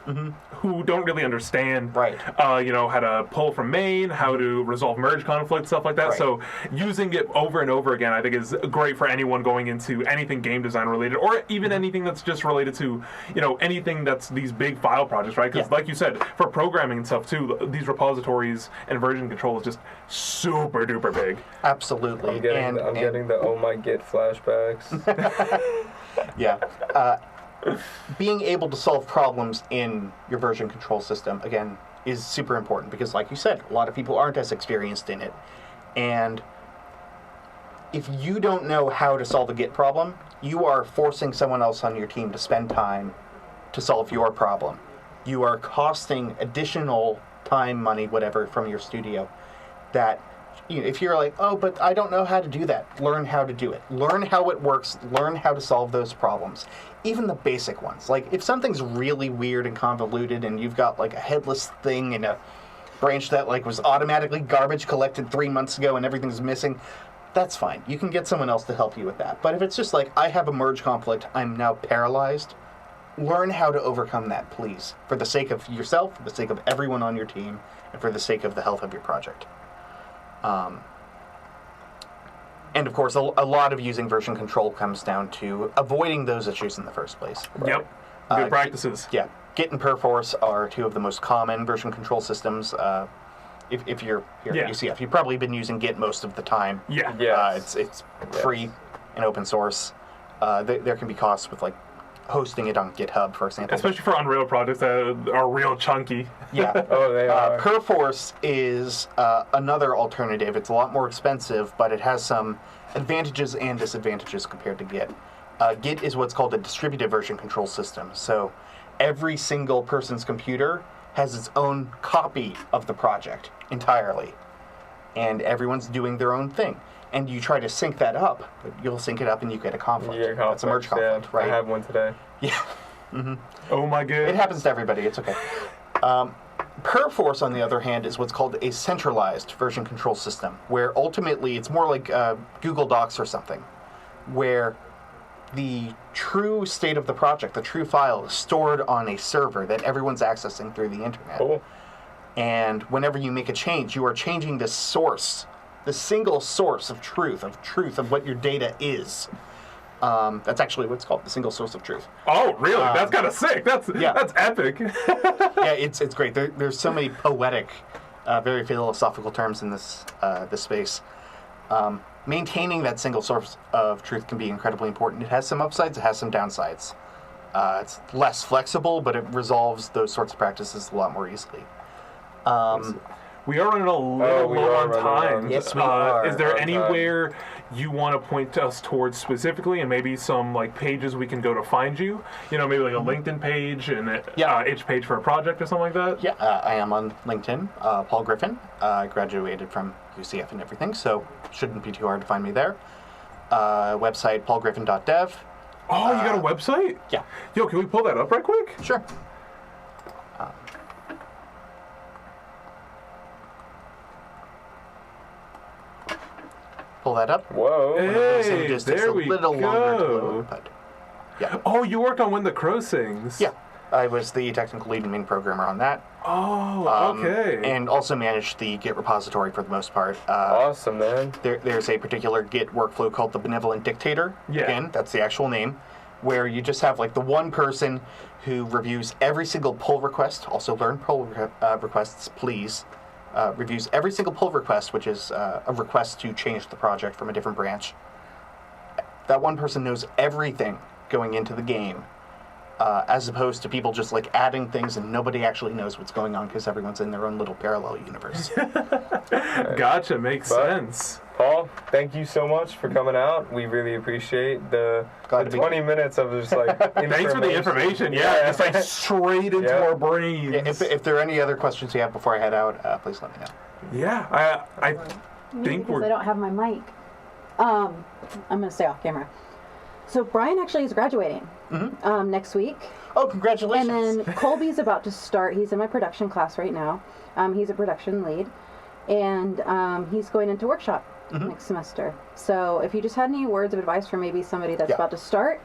who don't really understand, how to pull from main, how to resolve merge conflict, stuff like that. Right. So using it over and over again, I think, is great for anyone going into anything game design related, or even anything that's just related to, anything that's these big file projects, right? Because like you said, for programming and stuff too, these repositories and version control is just super duper big. Absolutely. I'm getting the oh my Git flashbacks. Yeah. Being able to solve problems in your version control system, again, is super important, because like you said, a lot of people aren't as experienced in it. And if you don't know how to solve a Git problem, you are forcing someone else on your team to spend time to solve your problem. You are costing additional time, money, whatever, from your studio. That, if you're like, oh, but I don't know how to do that, learn how to do it. Learn how it works. Learn how to solve those problems. Even the basic ones. If something's really weird and convoluted, and you've got a headless thing in a branch that was automatically garbage collected 3 months ago and everything's missing, that's fine. You can get someone else to help you with that. But if it's just I have a merge conflict, I'm now paralyzed, learn how to overcome that, please. For the sake of yourself, for the sake of everyone on your team, and for the sake of the health of your project. And of course, a lot of using version control comes down to avoiding those issues in the first place. Yep. Good practices. Git and Perforce are two of the most common version control systems. If you're here at UCF, you've probably been using Git most of the time. Yeah. It's free and open source. There can be costs with hosting it on GitHub, for example. Especially for Unreal projects that are real chunky. Yeah. Oh, they are. Perforce is another alternative. It's a lot more expensive, but it has some advantages and disadvantages compared to Git. Git is what's called a distributed version control system. So every single person's computer has its own copy of the project entirely. And everyone's doing their own thing. And you try to sync that up, but you'll sync it up and you get a conflict. Yeah, That's a merge conflict, right? I have one today. Yeah. Oh my god. It happens to everybody. It's okay. Perforce, on the other hand, is what's called a centralized version control system, where ultimately it's more like Google Docs or something, where the true state of the project, the true file, is stored on a server that everyone's accessing through the internet. Cool. And whenever you make a change, you are changing the source, the single source of truth of what your data is. That's actually what's called the single source of truth. Oh, really? That's kind of sick. That's epic. Yeah, it's great. There's so many poetic, very philosophical terms in this space. Maintaining that single source of truth can be incredibly important. It has some upsides, it has some downsides. It's less flexible, but it resolves those sorts of practices a lot more easily. We are running a little we low are on running time. on- Yes, we are Is there on anywhere you want to point us towards specifically, and maybe some like pages we can go to find you? You know, maybe like a LinkedIn page and each page for a project or something like that. Yeah, I am on LinkedIn, Paul Griffin. I graduated from UCF and everything, so shouldn't be too hard to find me there. Website, paulgriffin.dev. Oh, you got a website? Yeah. Yo, can we pull that up right quick? Sure. Pull that up. Whoa. One of those Hey, images takes there a we little longer to go. load, but yeah. Oh, you worked on When the Crow Sings. Yeah, I was the technical lead and main programmer on that. Oh, okay. And also managed the Git repository for the most part. Awesome, man. There's a particular Git workflow called the Benevolent Dictator. Yeah. Again, that's the actual name, where you just have like the one person who reviews every single pull request. Also learn pull requests, please. Reviews every single pull request, which is a request to change the project from a different branch. That one person knows everything going into the game, as opposed to people just like adding things and nobody actually knows what's going on because everyone's in their own little parallel universe. Gotcha, makes sense. Paul, thank you so much for coming out. We really appreciate the Glad to be 20 minutes of just like Thanks for the information. Yeah, it's like straight into Yeah. our brains. Yeah, if there are any other questions you have before I head out, please let me know. Yeah, I think because I we're. don't have my mic. I'm gonna stay off camera. So Bryan actually is graduating next week, Oh, congratulations! and then Colby's about to start. He's in my production class right now. He's a production lead, and he's going into workshop next semester. So if you just had any words of advice for maybe somebody that's Yeah. about to start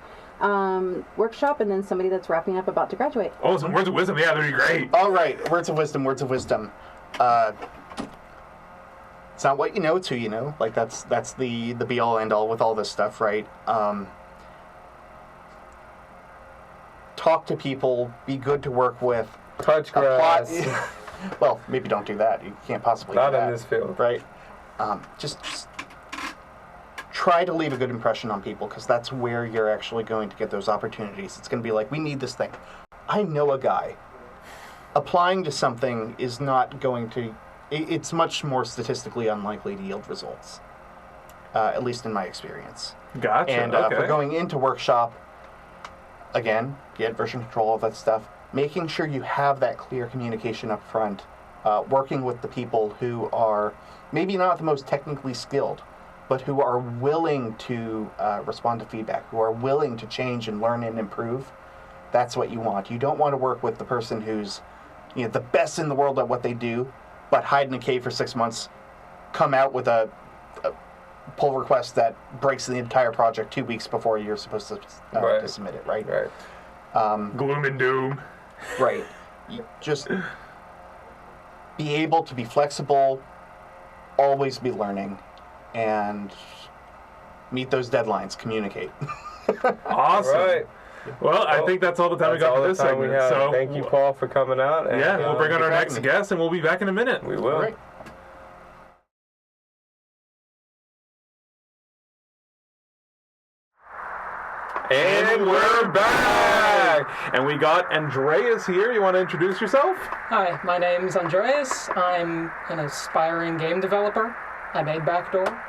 workshop, and then somebody that's wrapping up about to graduate. Oh, some words of wisdom. Yeah, that'd be great. All right, words of wisdom, words of wisdom. It's not what you know, it's who you know. Like that's the be all end all with all this stuff, right? Talk to people, be good to work with. touch Apply- grass. Well, maybe don't do that. You can't possibly Not do that. in this field. Right? Just try to leave a good impression on people, because that's where you're actually going to get those opportunities. It's going to be like, we need this thing. I know a guy. Applying to something is not going to... It's much more statistically unlikely to yield results. At least in my experience. Gotcha. And okay. for going into workshop, again, get version control, all that stuff, making sure you have that clear communication up front, working with the people who are maybe not the most technically skilled, but who are willing to respond to feedback, who are willing to change and learn and improve. That's what you want. You don't want to work with the person who's the best in the world at what they do, but hide in a cave for 6 months, come out with a pull request that breaks the entire project 2 weeks before you're supposed to submit it, right? Right. Gloom and doom. Right. You just be able to be flexible, always be learning, and meet those deadlines, communicate. Awesome. All right. Well, I think that's all the time we That's got all for the this time segment. we have. So Thank you, Paul, for coming out. And, Yeah, we'll bring on our thanks next for having me. guest, and we'll be back in a minute. We will. All right. And we're back. And we got Andreas here. You want to introduce yourself? Hi, my name's Andreas. I'm an aspiring game developer. I made BACKDOOR.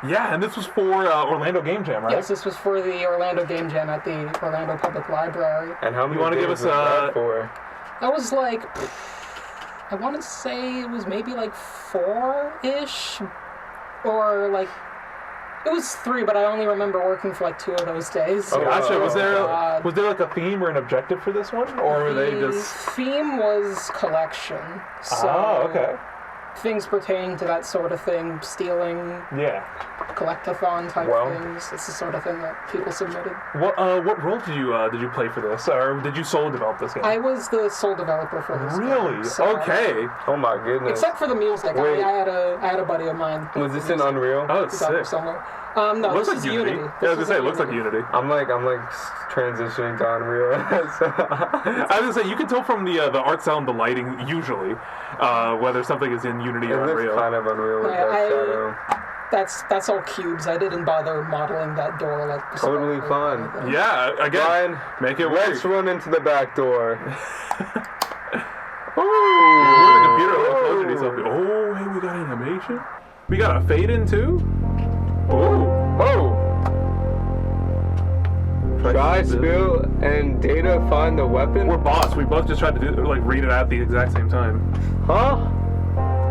Yeah, and this was for Orlando Game Jam, right? Yes, this was for the Orlando Game Jam at the Orlando Public Library. And how many wanna give games us was that for? That was like, I want to say it was maybe like 4-ish, or like, it was 3, but I only remember working for like 2 of those days. Oh, gotcha. Was there God. was there like a theme or an objective for this one, or were they The just? theme was collection. So Oh, okay. things pertaining to that sort of thing, stealing, Yeah. collectathon type Well. things. It's the sort of thing that people submitted. What role did you play for this, or did you solo develop this game? I was the sole developer for this Really? game, so- Okay. Oh my goodness. Except for the music. Wait. I had a buddy of mine. Was this in Unreal? Oh, it's He's out there sick. somewhere. No, Looks this like is Unity. Unity. Yeah, I was This gonna is say, it in looks like Unity. I'm like transitioning to Unreal. I was gonna say, you can tell from the art style and the lighting, usually, whether something is in Unity It or looks Unreal. kind of Unreal with Yeah, that shadow. That's all cubes. I didn't bother modeling that door like the Totally sculptor or fun. anything. Yeah, again, Brian, make it let's work. run into the back door. Move the computer a little closer to yourself. Oh, hey, we got animation. We got a fade in too. Oh, Oh! Try, spill, and data find the weapon? we're boss. We both just tried to read it out at the exact same time. Huh?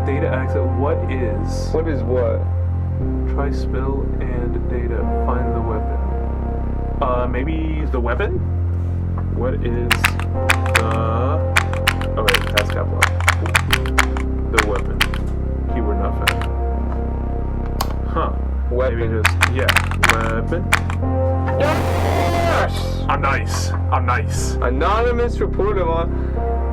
Data access. What is? What is what? Try spill and data find the weapon. Maybe the weapon. What is the? Oh wait, that's cap lock. The weapon. Keyword not found. Huh. Weapon. Maybe just weapon. Yes! I'm nice. Anonymous reporter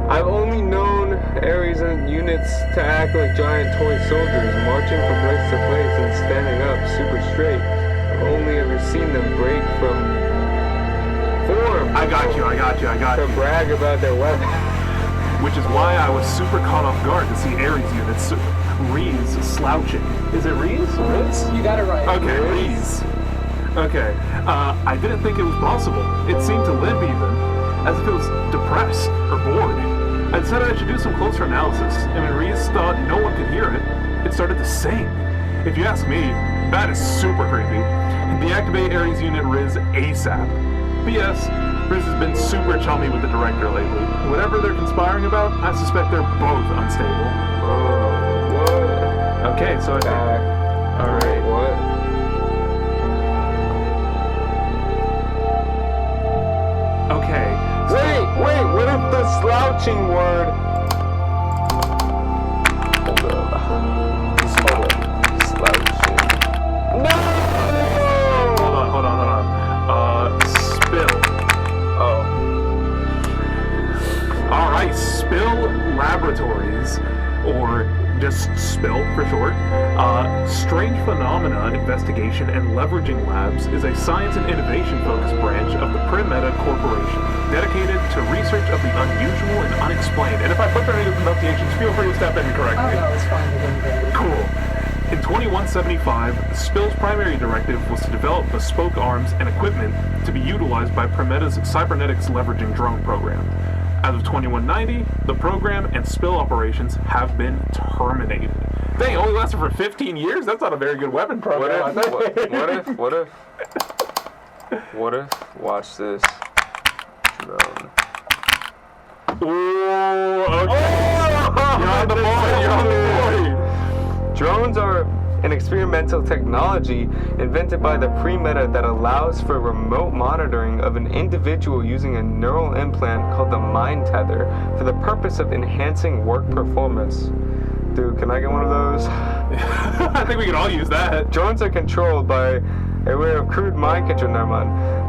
I've only known areas and units to act like giant toy soldiers, marching from place to place and standing up super straight. I've only ever seen them break from form. I got you. To brag about their weapon. Which is why I was super caught off guard to see Ares units. Rees slouching. Is it Rees? Rees? You got it right. Okay, Rees. Okay. I didn't think it was possible. It seemed to limp even, as if it was depressed or bored. I decided I should do some closer analysis, and when Rees thought no one could hear it, it started to sing. If you ask me, that is super creepy. Deactivate Ares unit Riz ASAP. P.S. Riz has been super chummy with the director lately. Whatever they're conspiring about, I suspect they're both unstable. What? Okay, so I think... Alright. What? Okay. Wait, what if the slouching word... Hold up. Slouching. No! Hold on. Spill. Oh. Alright, Spill Laboratories, or just Spill for short, Strange Phenomena Investigation and Leveraging Labs is a science and innovation-focused branch of the Primeta Corporation, dedicated to research of the unusual and unexplained. And if I butcher any of the pronunciations, feel free to step in and correct Oh me. no, it's fine. You're doing great. Cool. In 2175, Spill's primary directive was to develop bespoke arms and equipment to be utilized by Primeta's cybernetics leveraging drone program. As of 2190, the program and Spill operations have been terminated. Dang, it only lasted for 15 years? That's not a very good weapon program. What if, watch this. Drone. Ooh, okay. You're on the board. Drones are an experimental technology invented by the Primeta that allows for remote monitoring of an individual using a neural implant called the mind tether for the purpose of enhancing work performance. Dude, can I get one of those? I think we can all use that. Drones are controlled by a way of crude mind control,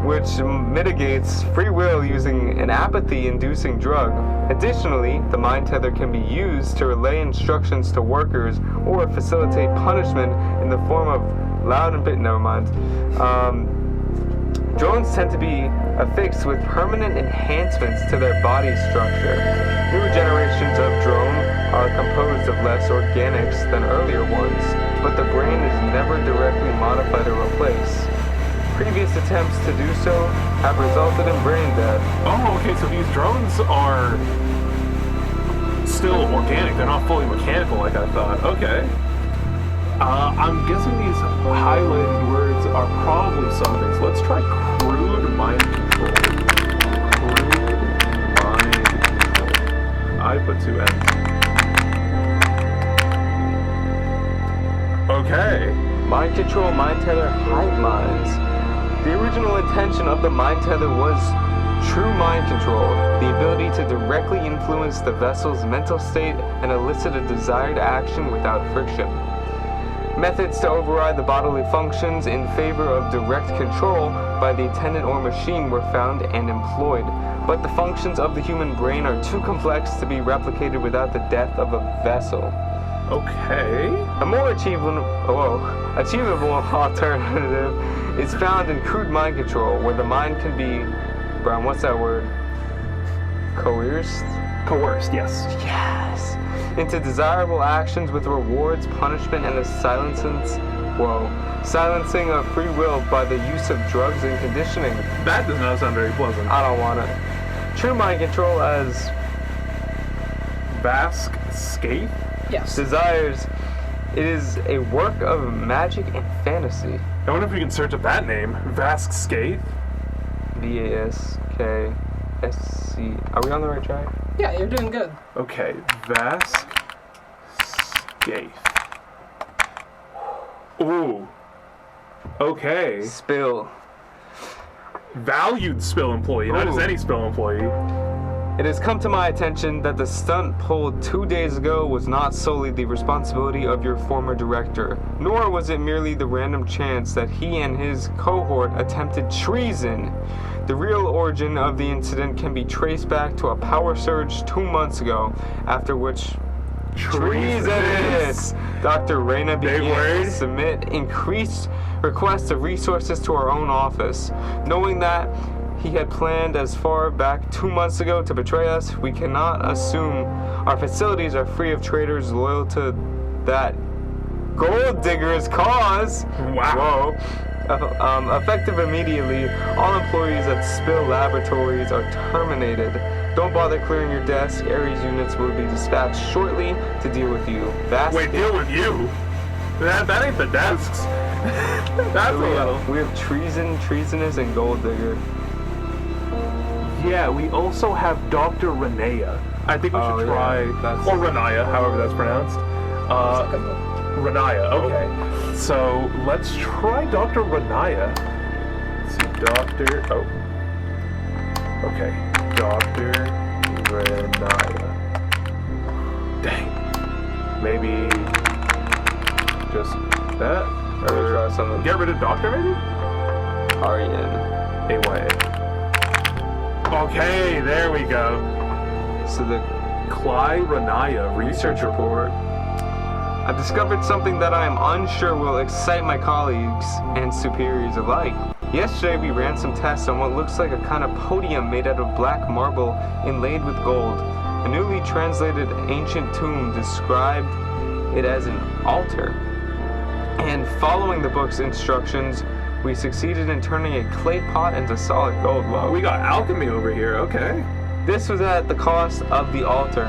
which mitigates free will using an apathy-inducing drug. Additionally, the mind tether can be used to relay instructions to workers or facilitate punishment in the form of loud and bit. Drones tend to be affixed with permanent enhancements to their body structure. Newer generations of drone are composed of less organics than earlier ones, but the brain is never directly modified or replaced. Previous attempts to do so have resulted in brain death. Oh, okay, so these drones are still organic. They're not fully mechanical like I thought. Okay. I'm guessing these highlighted words are probably something. So let's try crude mind control. Crude mind control. I put 2 N's. Okay. Mind control, mind tether, hive minds. The original intention of the mind tether was true mind control, the ability to directly influence the vessel's mental state and elicit a desired action without friction. Methods to override the bodily functions in favor of direct control by the attendant or machine were found and employed, but the functions of the human brain are too complex to be replicated without the death of a vessel. Okay. A more achievable alternative is found in crude mind control, where the mind can be, Brian, what's that word? Coerced? Coerced, yes. Yes. Into desirable actions with rewards, punishment, and the silencing of free will by the use of drugs and conditioning. That does not sound very pleasant. I don't want it. True mind control as Vask Scathe? Yes. desires. It is a work of magic and fantasy. I wonder if we can search up that name. Vask Scathe? VASKSC. Are we on the right track? Yeah, you're doing good. Okay, Vask Scathe. Ooh. Okay. Spill. Valued spill employee, not as Ooh. any spill employee. It has come to my attention that the stunt pulled 2 days ago was not solely the responsibility of your former director, nor was it merely the random chance that he and his cohort attempted treason. The real origin of the incident can be traced back to a power surge 2 months ago, after which treasonous Dr. Reyna began to submit increased requests of resources to our own office. Knowing that he had planned as far back 2 months ago to betray us, we cannot assume our facilities are free of traitors loyal to that gold digger's cause. Wow. Whoa. Effective immediately, all employees at Spill Laboratories are terminated. Don't bother clearing your desk. Ares units will be dispatched shortly to deal with you. Wait, deal with you? That ain't the desks. That's a little. We have treasonous, and gold digger. Yeah, we also have Dr. Renea. I think we should try, or Renaya, however that's pronounced. Renaya, okay. So let's try Dr. Renaya. Let's see, okay, Dr. Renaya. Dang. Maybe just that? Or try something. Get rid of Doctor, maybe? Aryan. AYA. Okay, there we go. So the Cly Renaya research report. I've discovered something that I am unsure will excite my colleagues and superiors alike. Yesterday we ran some tests on what looks like a kind of podium made out of black marble inlaid with gold. A newly translated ancient tomb described it as an altar. And following the book's instructions, we succeeded in turning a clay pot into solid gold. Wow. We got alchemy over here, okay. This was at the cost of the altar,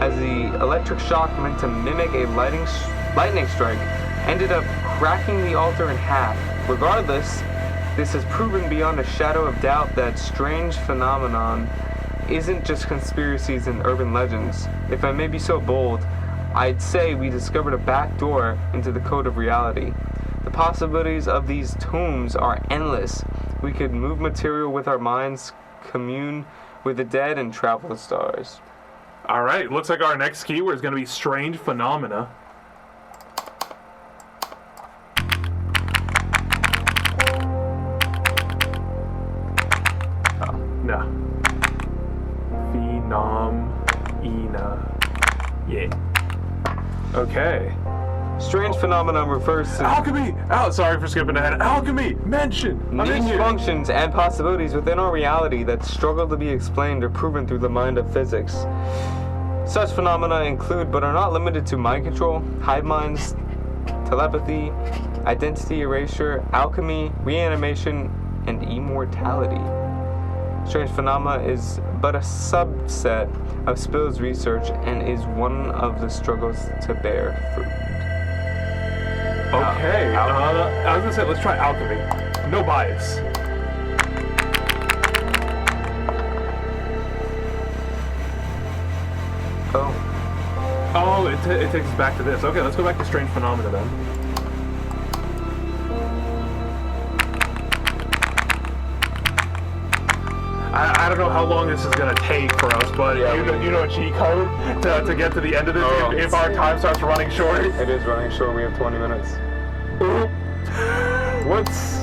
as the electric shock meant to mimic a lightning strike ended up cracking the altar in half. Regardless, this has proven beyond a shadow of doubt that strange phenomenon isn't just conspiracies and urban legends. If I may be so bold, I'd say we discovered a back door into the code of reality. The possibilities of these tombs are endless. We could move material with our minds, commune with the dead, and travel the stars. All right, looks like our next keyword is going to be strange phenomena. No. Phenomena. Yeah. Okay. Strange phenomenon refers to Alchemy! Oh, sorry for skipping ahead. Alchemy! Mention! I'm in niche here. functions and possibilities within our reality that struggle to be explained or proven through the mind of physics. Such phenomena include, but are not limited to, mind control, hive minds, telepathy, identity erasure, alchemy, reanimation, and immortality. Strange phenomena is but a subset of Spill's research and is one of the struggles to bear fruit. Okay. I was gonna say let's try alchemy. No bias. Oh, it takes us back to this. Okay, let's go back to strange phenomena then. I don't know how long this is gonna take for us, but you know a cheat code to get to the end of this if our time starts running short. It is running short. We have 20 minutes. What's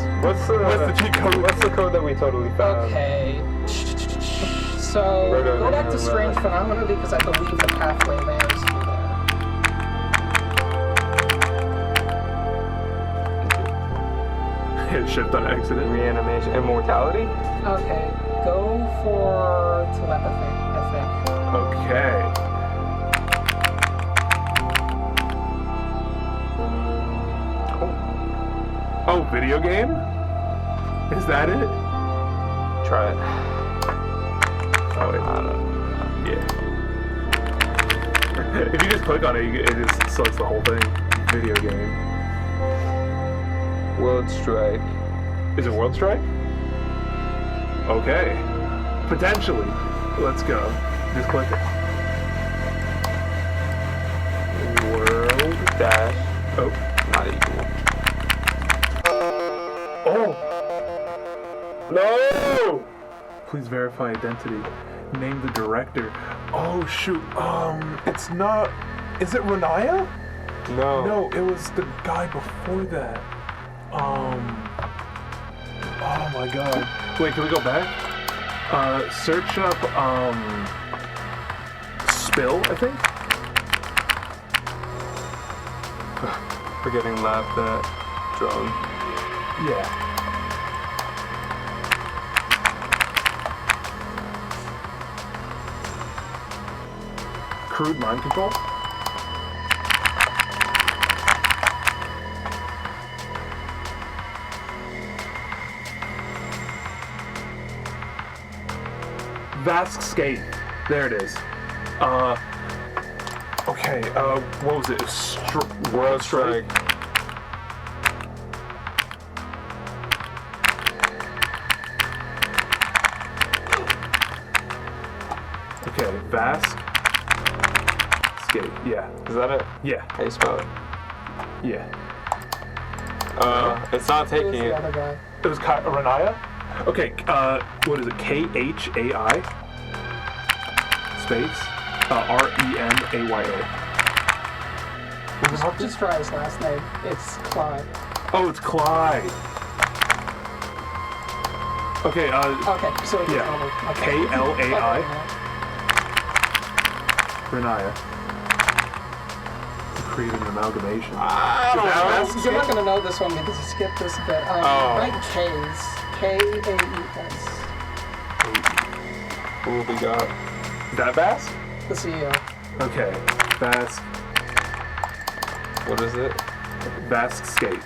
the cheat code? What's the code that we totally found? Okay. So go back to strange phenomena because I believe the pathway there is through there. Hit shift on accident. Reanimation. Immortality? Okay. Go for telepathy, I Okay. Oh, video game? Is that it? Try it. Oh, wait. Yeah. If you just click on it, it just selects the whole thing. Video game. World Strike. Is it World Strike? Okay. Potentially. Let's go. Just click it. World Dash. Oh. Not equal. Oh! No! Please verify identity. Name the director. Oh shoot. It's not. Is it Renaya? No. No, it was the guy before that. Oh my god. Wait, can we go back? Search up, Spill, I think? We're getting laughed at. Drone. Yeah. Crude mind control? Vast Skate. There it is. Okay, what was it? World Strike. Okay, Vast Skate. Yeah. Is that it? Yeah. How you spell it? Yeah. It's not there. taking Who's the it. other guy? It was Renaya? Okay, what is it? Khai space Remaya. Just try his last name. It's Clyde. Oh, it's Clyde. Okay, Okay, so it's yeah. over. Okay. Klai. Renaya. Create an amalgamation. You're not gonna know this one because you skipped this bit. Write K's. Kaes. What we got? Is that Bass? The CEO. Okay, Bass. What is it? Vask Skate.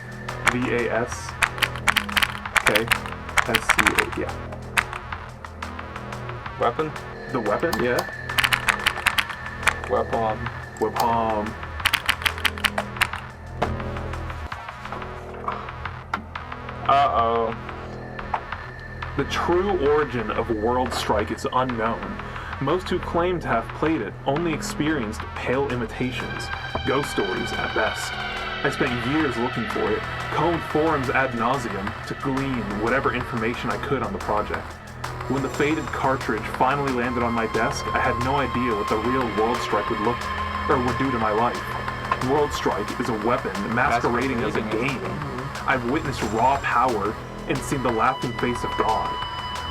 VASKSCA. Yeah. Weapon? The weapon? Yeah. Weapon. Weapon. Uh-oh. The true origin of World Strike is unknown. Most who claim to have played it only experienced pale imitations, ghost stories at best. I spent years looking for it, combed forums ad nauseum to glean whatever information I could on the project. When the faded cartridge finally landed on my desk, I had no idea what the real World Strike would do to my life. World Strike is a weapon masquerading as a game. I've witnessed raw power and seen the laughing face of God.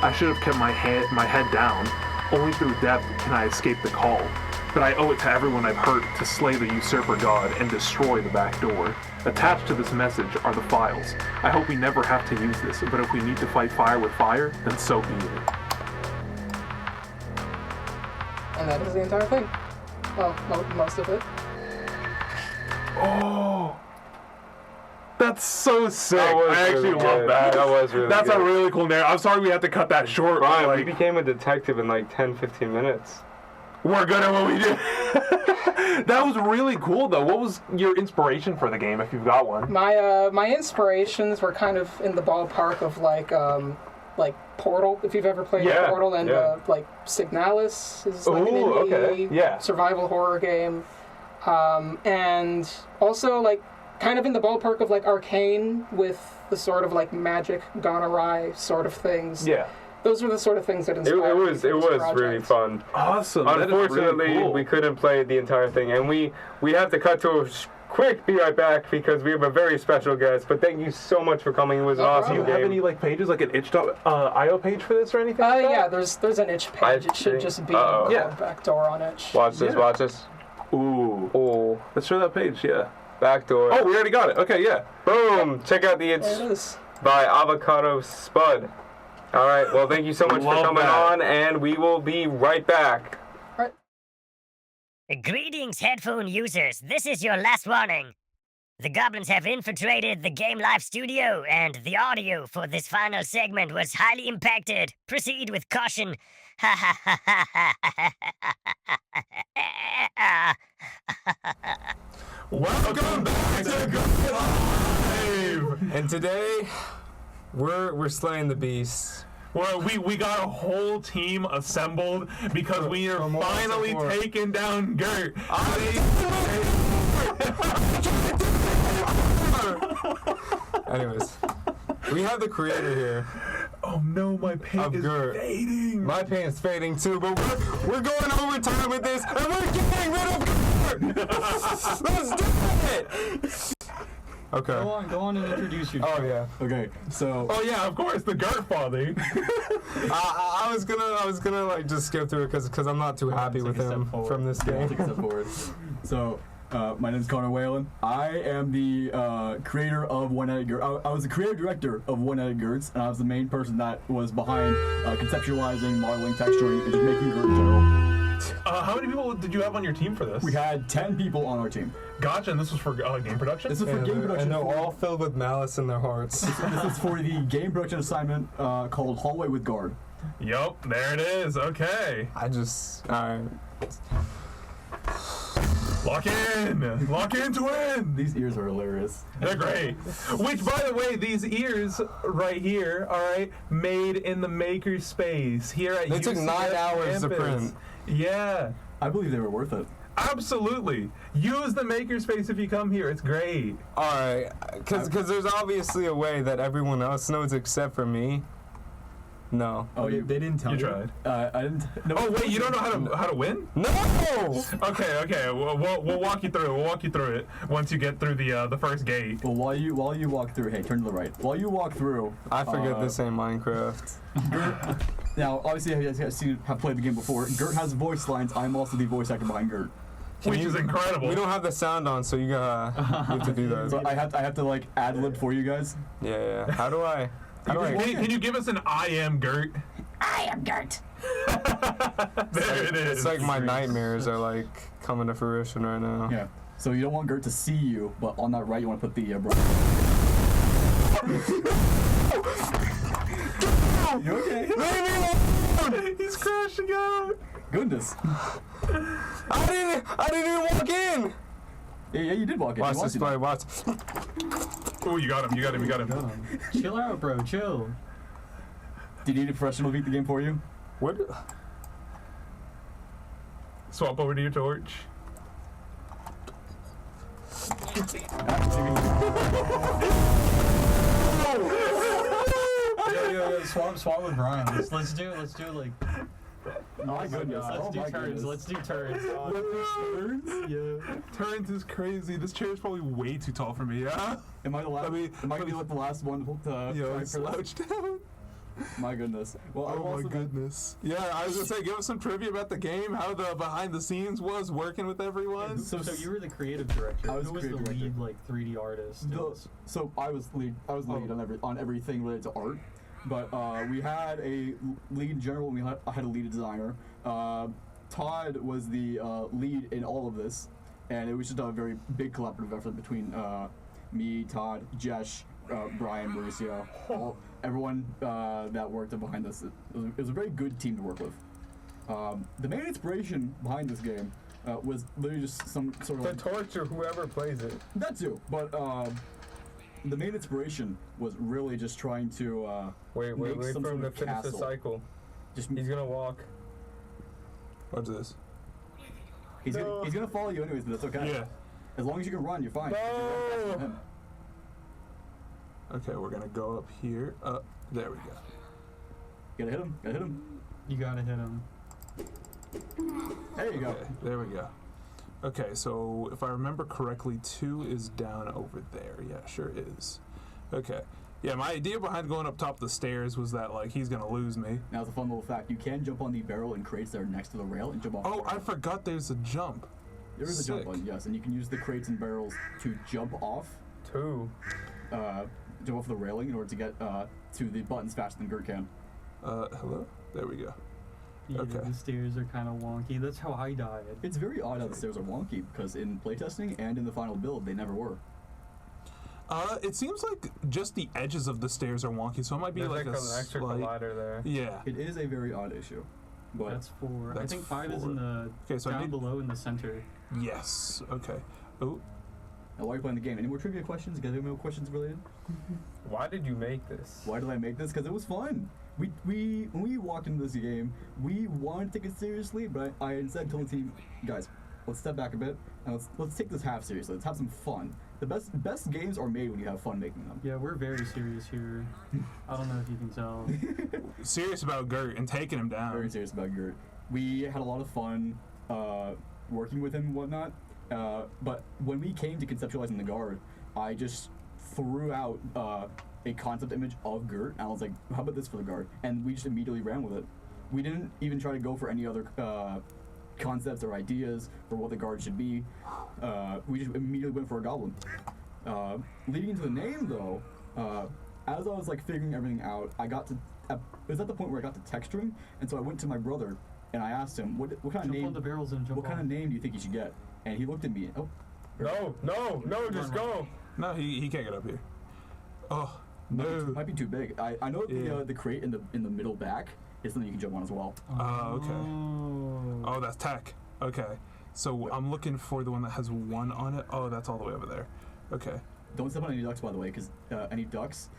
I should have kept my head down. Only through death can I escape the call. But I owe it to everyone I've hurt to slay the usurper god and destroy the back door. Attached to this message are the files. I hope we never have to use this, but if we need to fight fire with fire, then so be it. And that is the entire thing. Well, most of it. Oh, that's so sick. That was I actually really love good. that. That was really That's good. a really cool narrative. I'm sorry we had to cut that short. Bryan, but, we became a detective in like 10, 15 minutes. we're good at what we do. That was really cool, though. What was your inspiration for the game, if you've got one? My inspirations were kind of in the ballpark of like Portal, if you've ever played Portal, and like Signalis is like an indie survival horror game, and also like kind of in the ballpark of like Arcane with the sort of like magic gone awry sort of things. Yeah. Those were the sort of things that inspired me. It was really fun. Awesome. Unfortunately, really cool. We couldn't play the entire thing, and we have to cut to a quick be right back because we have a very special guest. But thank you so much for coming. It was an awesome game. Do you have any like pages, like an itch.io page for this or anything? Yeah, there's an itch page. It should just be backdoor on itch. Watch this. Watch this. Ooh. Let's show that page. Yeah. Backdoor. Oh, we already got it. Okay, yeah. Boom. Check out the itch by Avocado Spud. All right. Well, thank you so much for coming on, and we will be right back. Greetings, headphone users. This is your last warning. The goblins have infiltrated the GaIM Live studio, and the audio for this final segment was highly impacted. Proceed with caution. Welcome back to Gurts Live! And today, we're slaying the beast. Well, we got a whole team assembled because we are finally taking down Gurt. Anyways, we have the creator here. Oh no, my paint is fading. My paint's fading too, but we're going overtime with this, and we're getting rid of Gurt! Let's do it! Okay. Go on and introduce yourself. Oh yeah. Okay. So. Oh yeah, of course, the Gurt father. I was gonna like just skip through it because I'm not too happy with him from this game. Take a step forward. So, my name is Connor Whalen. I am the creator of One-Edit Gurts. I was the creative director of One-Edit Gurts, and I was the main person that was behind conceptualizing, modeling, texturing, and just making Gurt in general. How many people did you have on your team for this? We had 10 people on our team. Gotcha, and this was for game production? This was for game production. And they're all filled with malice in their hearts. This is for the game production assignment called Hallway with Guard. Yup, there it is. Okay. Alright. Lock in to win! These ears are hilarious. They're great. Which, by the way, these ears right here, alright, made in the maker space here at They took 9 hours to print. Yeah. I believe they were worth it. Absolutely. Use the makerspace if you come here. It's great. Alright, because there's obviously a way that everyone else knows except for me. No. Oh, they didn't tell you. You tried. I didn't. No. Oh wait, you don't know how to win? No. Okay. We'll walk you through it. We'll walk you through it once you get through the first gate. Well, while you walk through, hey, turn to the right. While you walk through, I forget this ain't Minecraft. Now, obviously, you guys have played the game before. Gurt has voice lines. I'm also the voice actor behind Gurt. Which is incredible. We don't have the sound on, so you have to do that. So I have to like ad lib for you guys. Yeah. How do I? Can you give us an I am Gurt? I am Gurt. There it is. It's like my nightmares are like coming to fruition right now. Yeah. So you don't want Gurt to see you, but on that right you want to put the You okay? Leave me alone! He's crashing out. Goodness. I didn't even walk in. Yeah, you did walk in. Watch this play. Watch. Oh, you got him. Chill out, bro. Chill. Did you need a professional to beat the game for you? What? Swap over to your torch. Swap with Bryan. Let's do like. My goodness. Let's do turns. Yeah. Turns is crazy. This chair is probably way too tall for me, yeah? Am I gonna be like the last one to slouch down? My goodness. Well, oh my goodness. Yeah, I was gonna say, give us some trivia about the game, how the behind the scenes was working with everyone. So you were the creative director. I was Who was the lead, like 3D artist? So I was lead on everything related to art. But we had a lead general, and I had a lead designer. Todd was the lead in all of this, and it was just a very big collaborative effort between me, Todd, Jesh, Bryan, Mauricio, everyone that worked behind this. It was a very good team to work with. The main inspiration behind this game was literally just some sort of... To torture whoever plays it. That too, but the main inspiration was really just trying to wait make some for him to sort of finish the castle. cycle. Just He's gonna walk. What's this? he's gonna follow you anyways, but that's okay. Yeah. As long as you can run, you're fine. No! Okay, we're gonna go up here. There we go. Gotta hit him. Gotta hit him. You gotta hit him. There you go. Okay, there we go. Okay, so if I remember correctly, 2 is down over there. Yeah, sure is. Okay. Yeah, my idea behind going up top of the stairs was that, like, he's gonna lose me. Now, it's a fun little fact. You can jump on the barrel and crates that are next to the rail and jump off. Oh, I forgot there's a jump. There is a jump Sick. button, yes, and you can use the crates and barrels to jump off. Two. Jump off the railing in order to get to the buttons faster than Gurt can. Hello? There we go. Yeah, Okay. the stairs are kind of wonky. That's how I died. It's very odd how the stairs are wonky because in playtesting and in the final build, they never were. It seems like just the edges of the stairs are wonky, so it might be There's like an extra slight... collider there. Yeah. It is a very odd issue. But That's 4. I That's think 5 is 4. in the Okay, so I down need- below in the center. Yes. Okay. Oh, now, while you're playing the game, any more trivia questions? Got any more questions related? Why did you make this? Why did I make this? Because it was fun. We when we walked into this game, we wanted to take it seriously, but I instead told the team, guys, let's step back a bit and let's take this half seriously. Let's have some fun. The best games are made when you have fun making them. Yeah, we're very serious here. I don't know if you can tell. serious about Gurt and taking him down. Very serious about Gurt. We had a lot of fun working with him and whatnot. But when we came to conceptualizing the guard, I just threw out a concept image of Gurt, and I was like, how about this for the guard? And we just immediately ran with it. We didn't even try to go for any other concepts or ideas for what the guard should be. We just immediately went for a goblin. Leading into the name, though, as I was like figuring everything out, it was at the point where I got to texturing, and so I went to my brother and I asked him, what kind of name? Jump on the barrels and jump What kind of name do you think you should get? And he looked at me. Oh, No, just go. No, he can't get up here. Oh, It no. might be too big. I know Yeah. the crate in the middle back is something you can jump on as well. Okay. Oh, that's tech. Okay. So I'm looking for the one that has 1 on it. Oh, that's all the way over there. Okay. Don't step on any ducks, by the way, because any ducks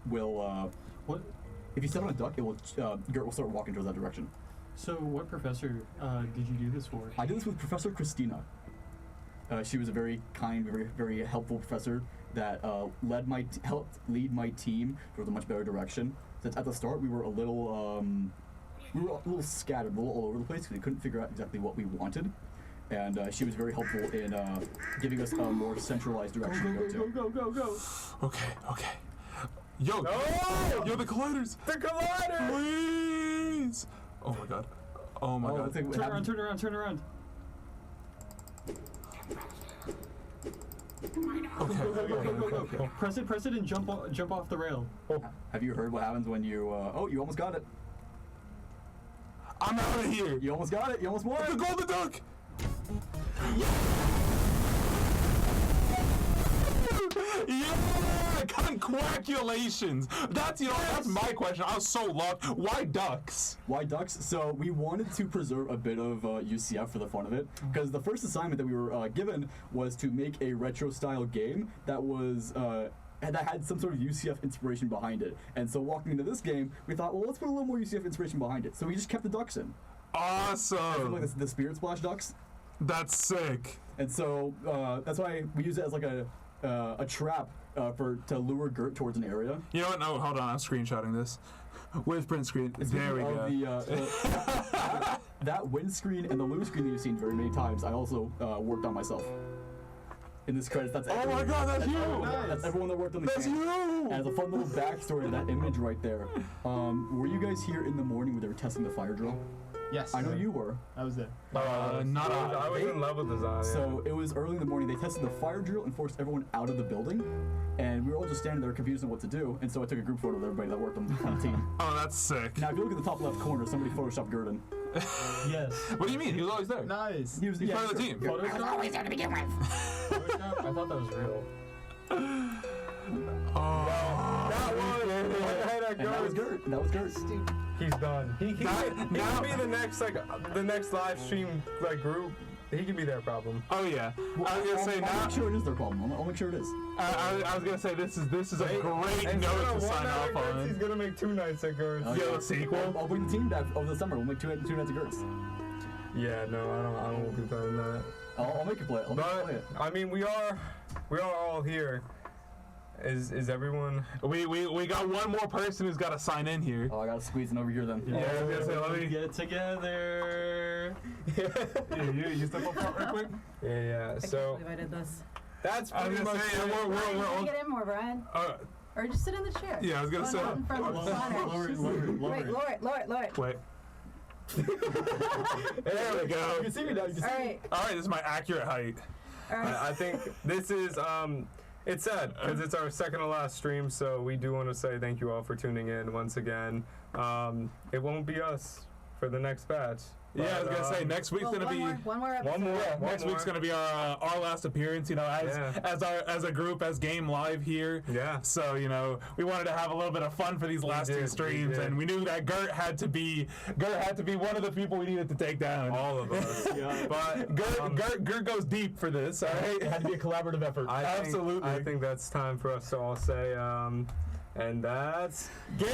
will. What? If you step on a duck, it will. Gurt will start walking towards that direction. So, what professor did you do this for? I did this with Professor Christina. She was a very kind, very, very helpful professor that helped lead my team towards a much better direction. Since at the start we were a little scattered, a little all over the place because we couldn't figure out exactly what we wanted. And she was very helpful in giving us a more centralized direction to go to. Go! Okay. Yo! No! Yo, the colliders! The collider! Please! Oh my god. Oh my god. Let's take- Turn around. Okay. Press it and jump off the rail. Have you heard what happens when you? Oh, you almost got it. I'm out of here! You almost got it. You almost won. The golden duck! Yeah! Congratulations! That's my question. I was so lost. Why ducks? Why ducks? So we wanted to preserve a bit of UCF for the fun of it, because the first assignment that we were given was to make a retro-style game that was that had some sort of UCF inspiration behind it. And so walking into this game, we thought, well, let's put a little more UCF inspiration behind it. So we just kept the ducks in. Awesome! Like the Spirit Splash ducks. That's sick. And so that's why we use it as like a trap to lure Gurt towards an area. You know what? No, hold on. I'm screenshotting this. Where's print screen? There we go. That windscreen and the lure screen that you've seen very many times, I also worked on myself. In this credits, that's Oh my god, that's you! That's everyone that worked on the That's game. you! And as a fun little backstory to that image right there, were you guys here in the morning when they were testing the fire drill? Yes. I know you were. I was there. Not I was in level design. So it was early in the morning. They tested the fire drill and forced everyone out of the building. And we were all just standing there confused on what to do. And so I took a group photo of everybody that worked on the team. Oh, that's sick. Now, if you look at the top left corner, somebody photoshopped Gurden. Yes. What do you mean? He was always there. Nice. He's Part of the team. Photoshop? Always there to begin with. Photoshop? I thought that was real. Oh. that one. What the heck that And that was Gurts. Gurt. That was Gurt. He's done. He can be the next the next live stream group. He can be their problem. Oh yeah. Well, I was gonna say I'll now. make sure it is their problem. I'll make sure it is. I was gonna say this is a great And note to one sign night at off Gurts, He's on. gonna make 2 nights at Gurts. Yo, sequel. I'll bring the team back over the summer. We'll make two nights of Gurts. Yeah, no, I don't want to be playing that. I'll make you play it. I'll make you play But it. I mean, we are all here. Is everyone? We got one more person who's got to sign in here. Oh, I gotta squeeze in over here then. Yeah, I was gonna say, let me Get together. you step up front real quick. Yeah. So I did this. that's I was pretty gonna much say, it. Brian, we're get in more, Brian. Or just sit in the chair. Yeah, I was gonna say. Not in front of the sauna. Wait, lower it. Wait. There we go. You can see me now. You can see me. All right, this is my accurate height. All right. I think this is it's sad because it's our second to last stream, so we do want to say thank you all for tuning in once again. It won't be us for the next batch. Yeah, I was gonna say next week's Well, gonna be one more episode. one more. next week's gonna be our last appearance. You know, as a group, as GaIM Live here. Yeah. So we wanted to have a little bit of fun for these last two streams, and we knew that Gurt had to be one of the people we needed to take down. All of us. Yeah. But Gurt goes deep for this. All right, It had to be a collaborative effort. Absolutely. I think that's time for us to all say, and that's GaIM.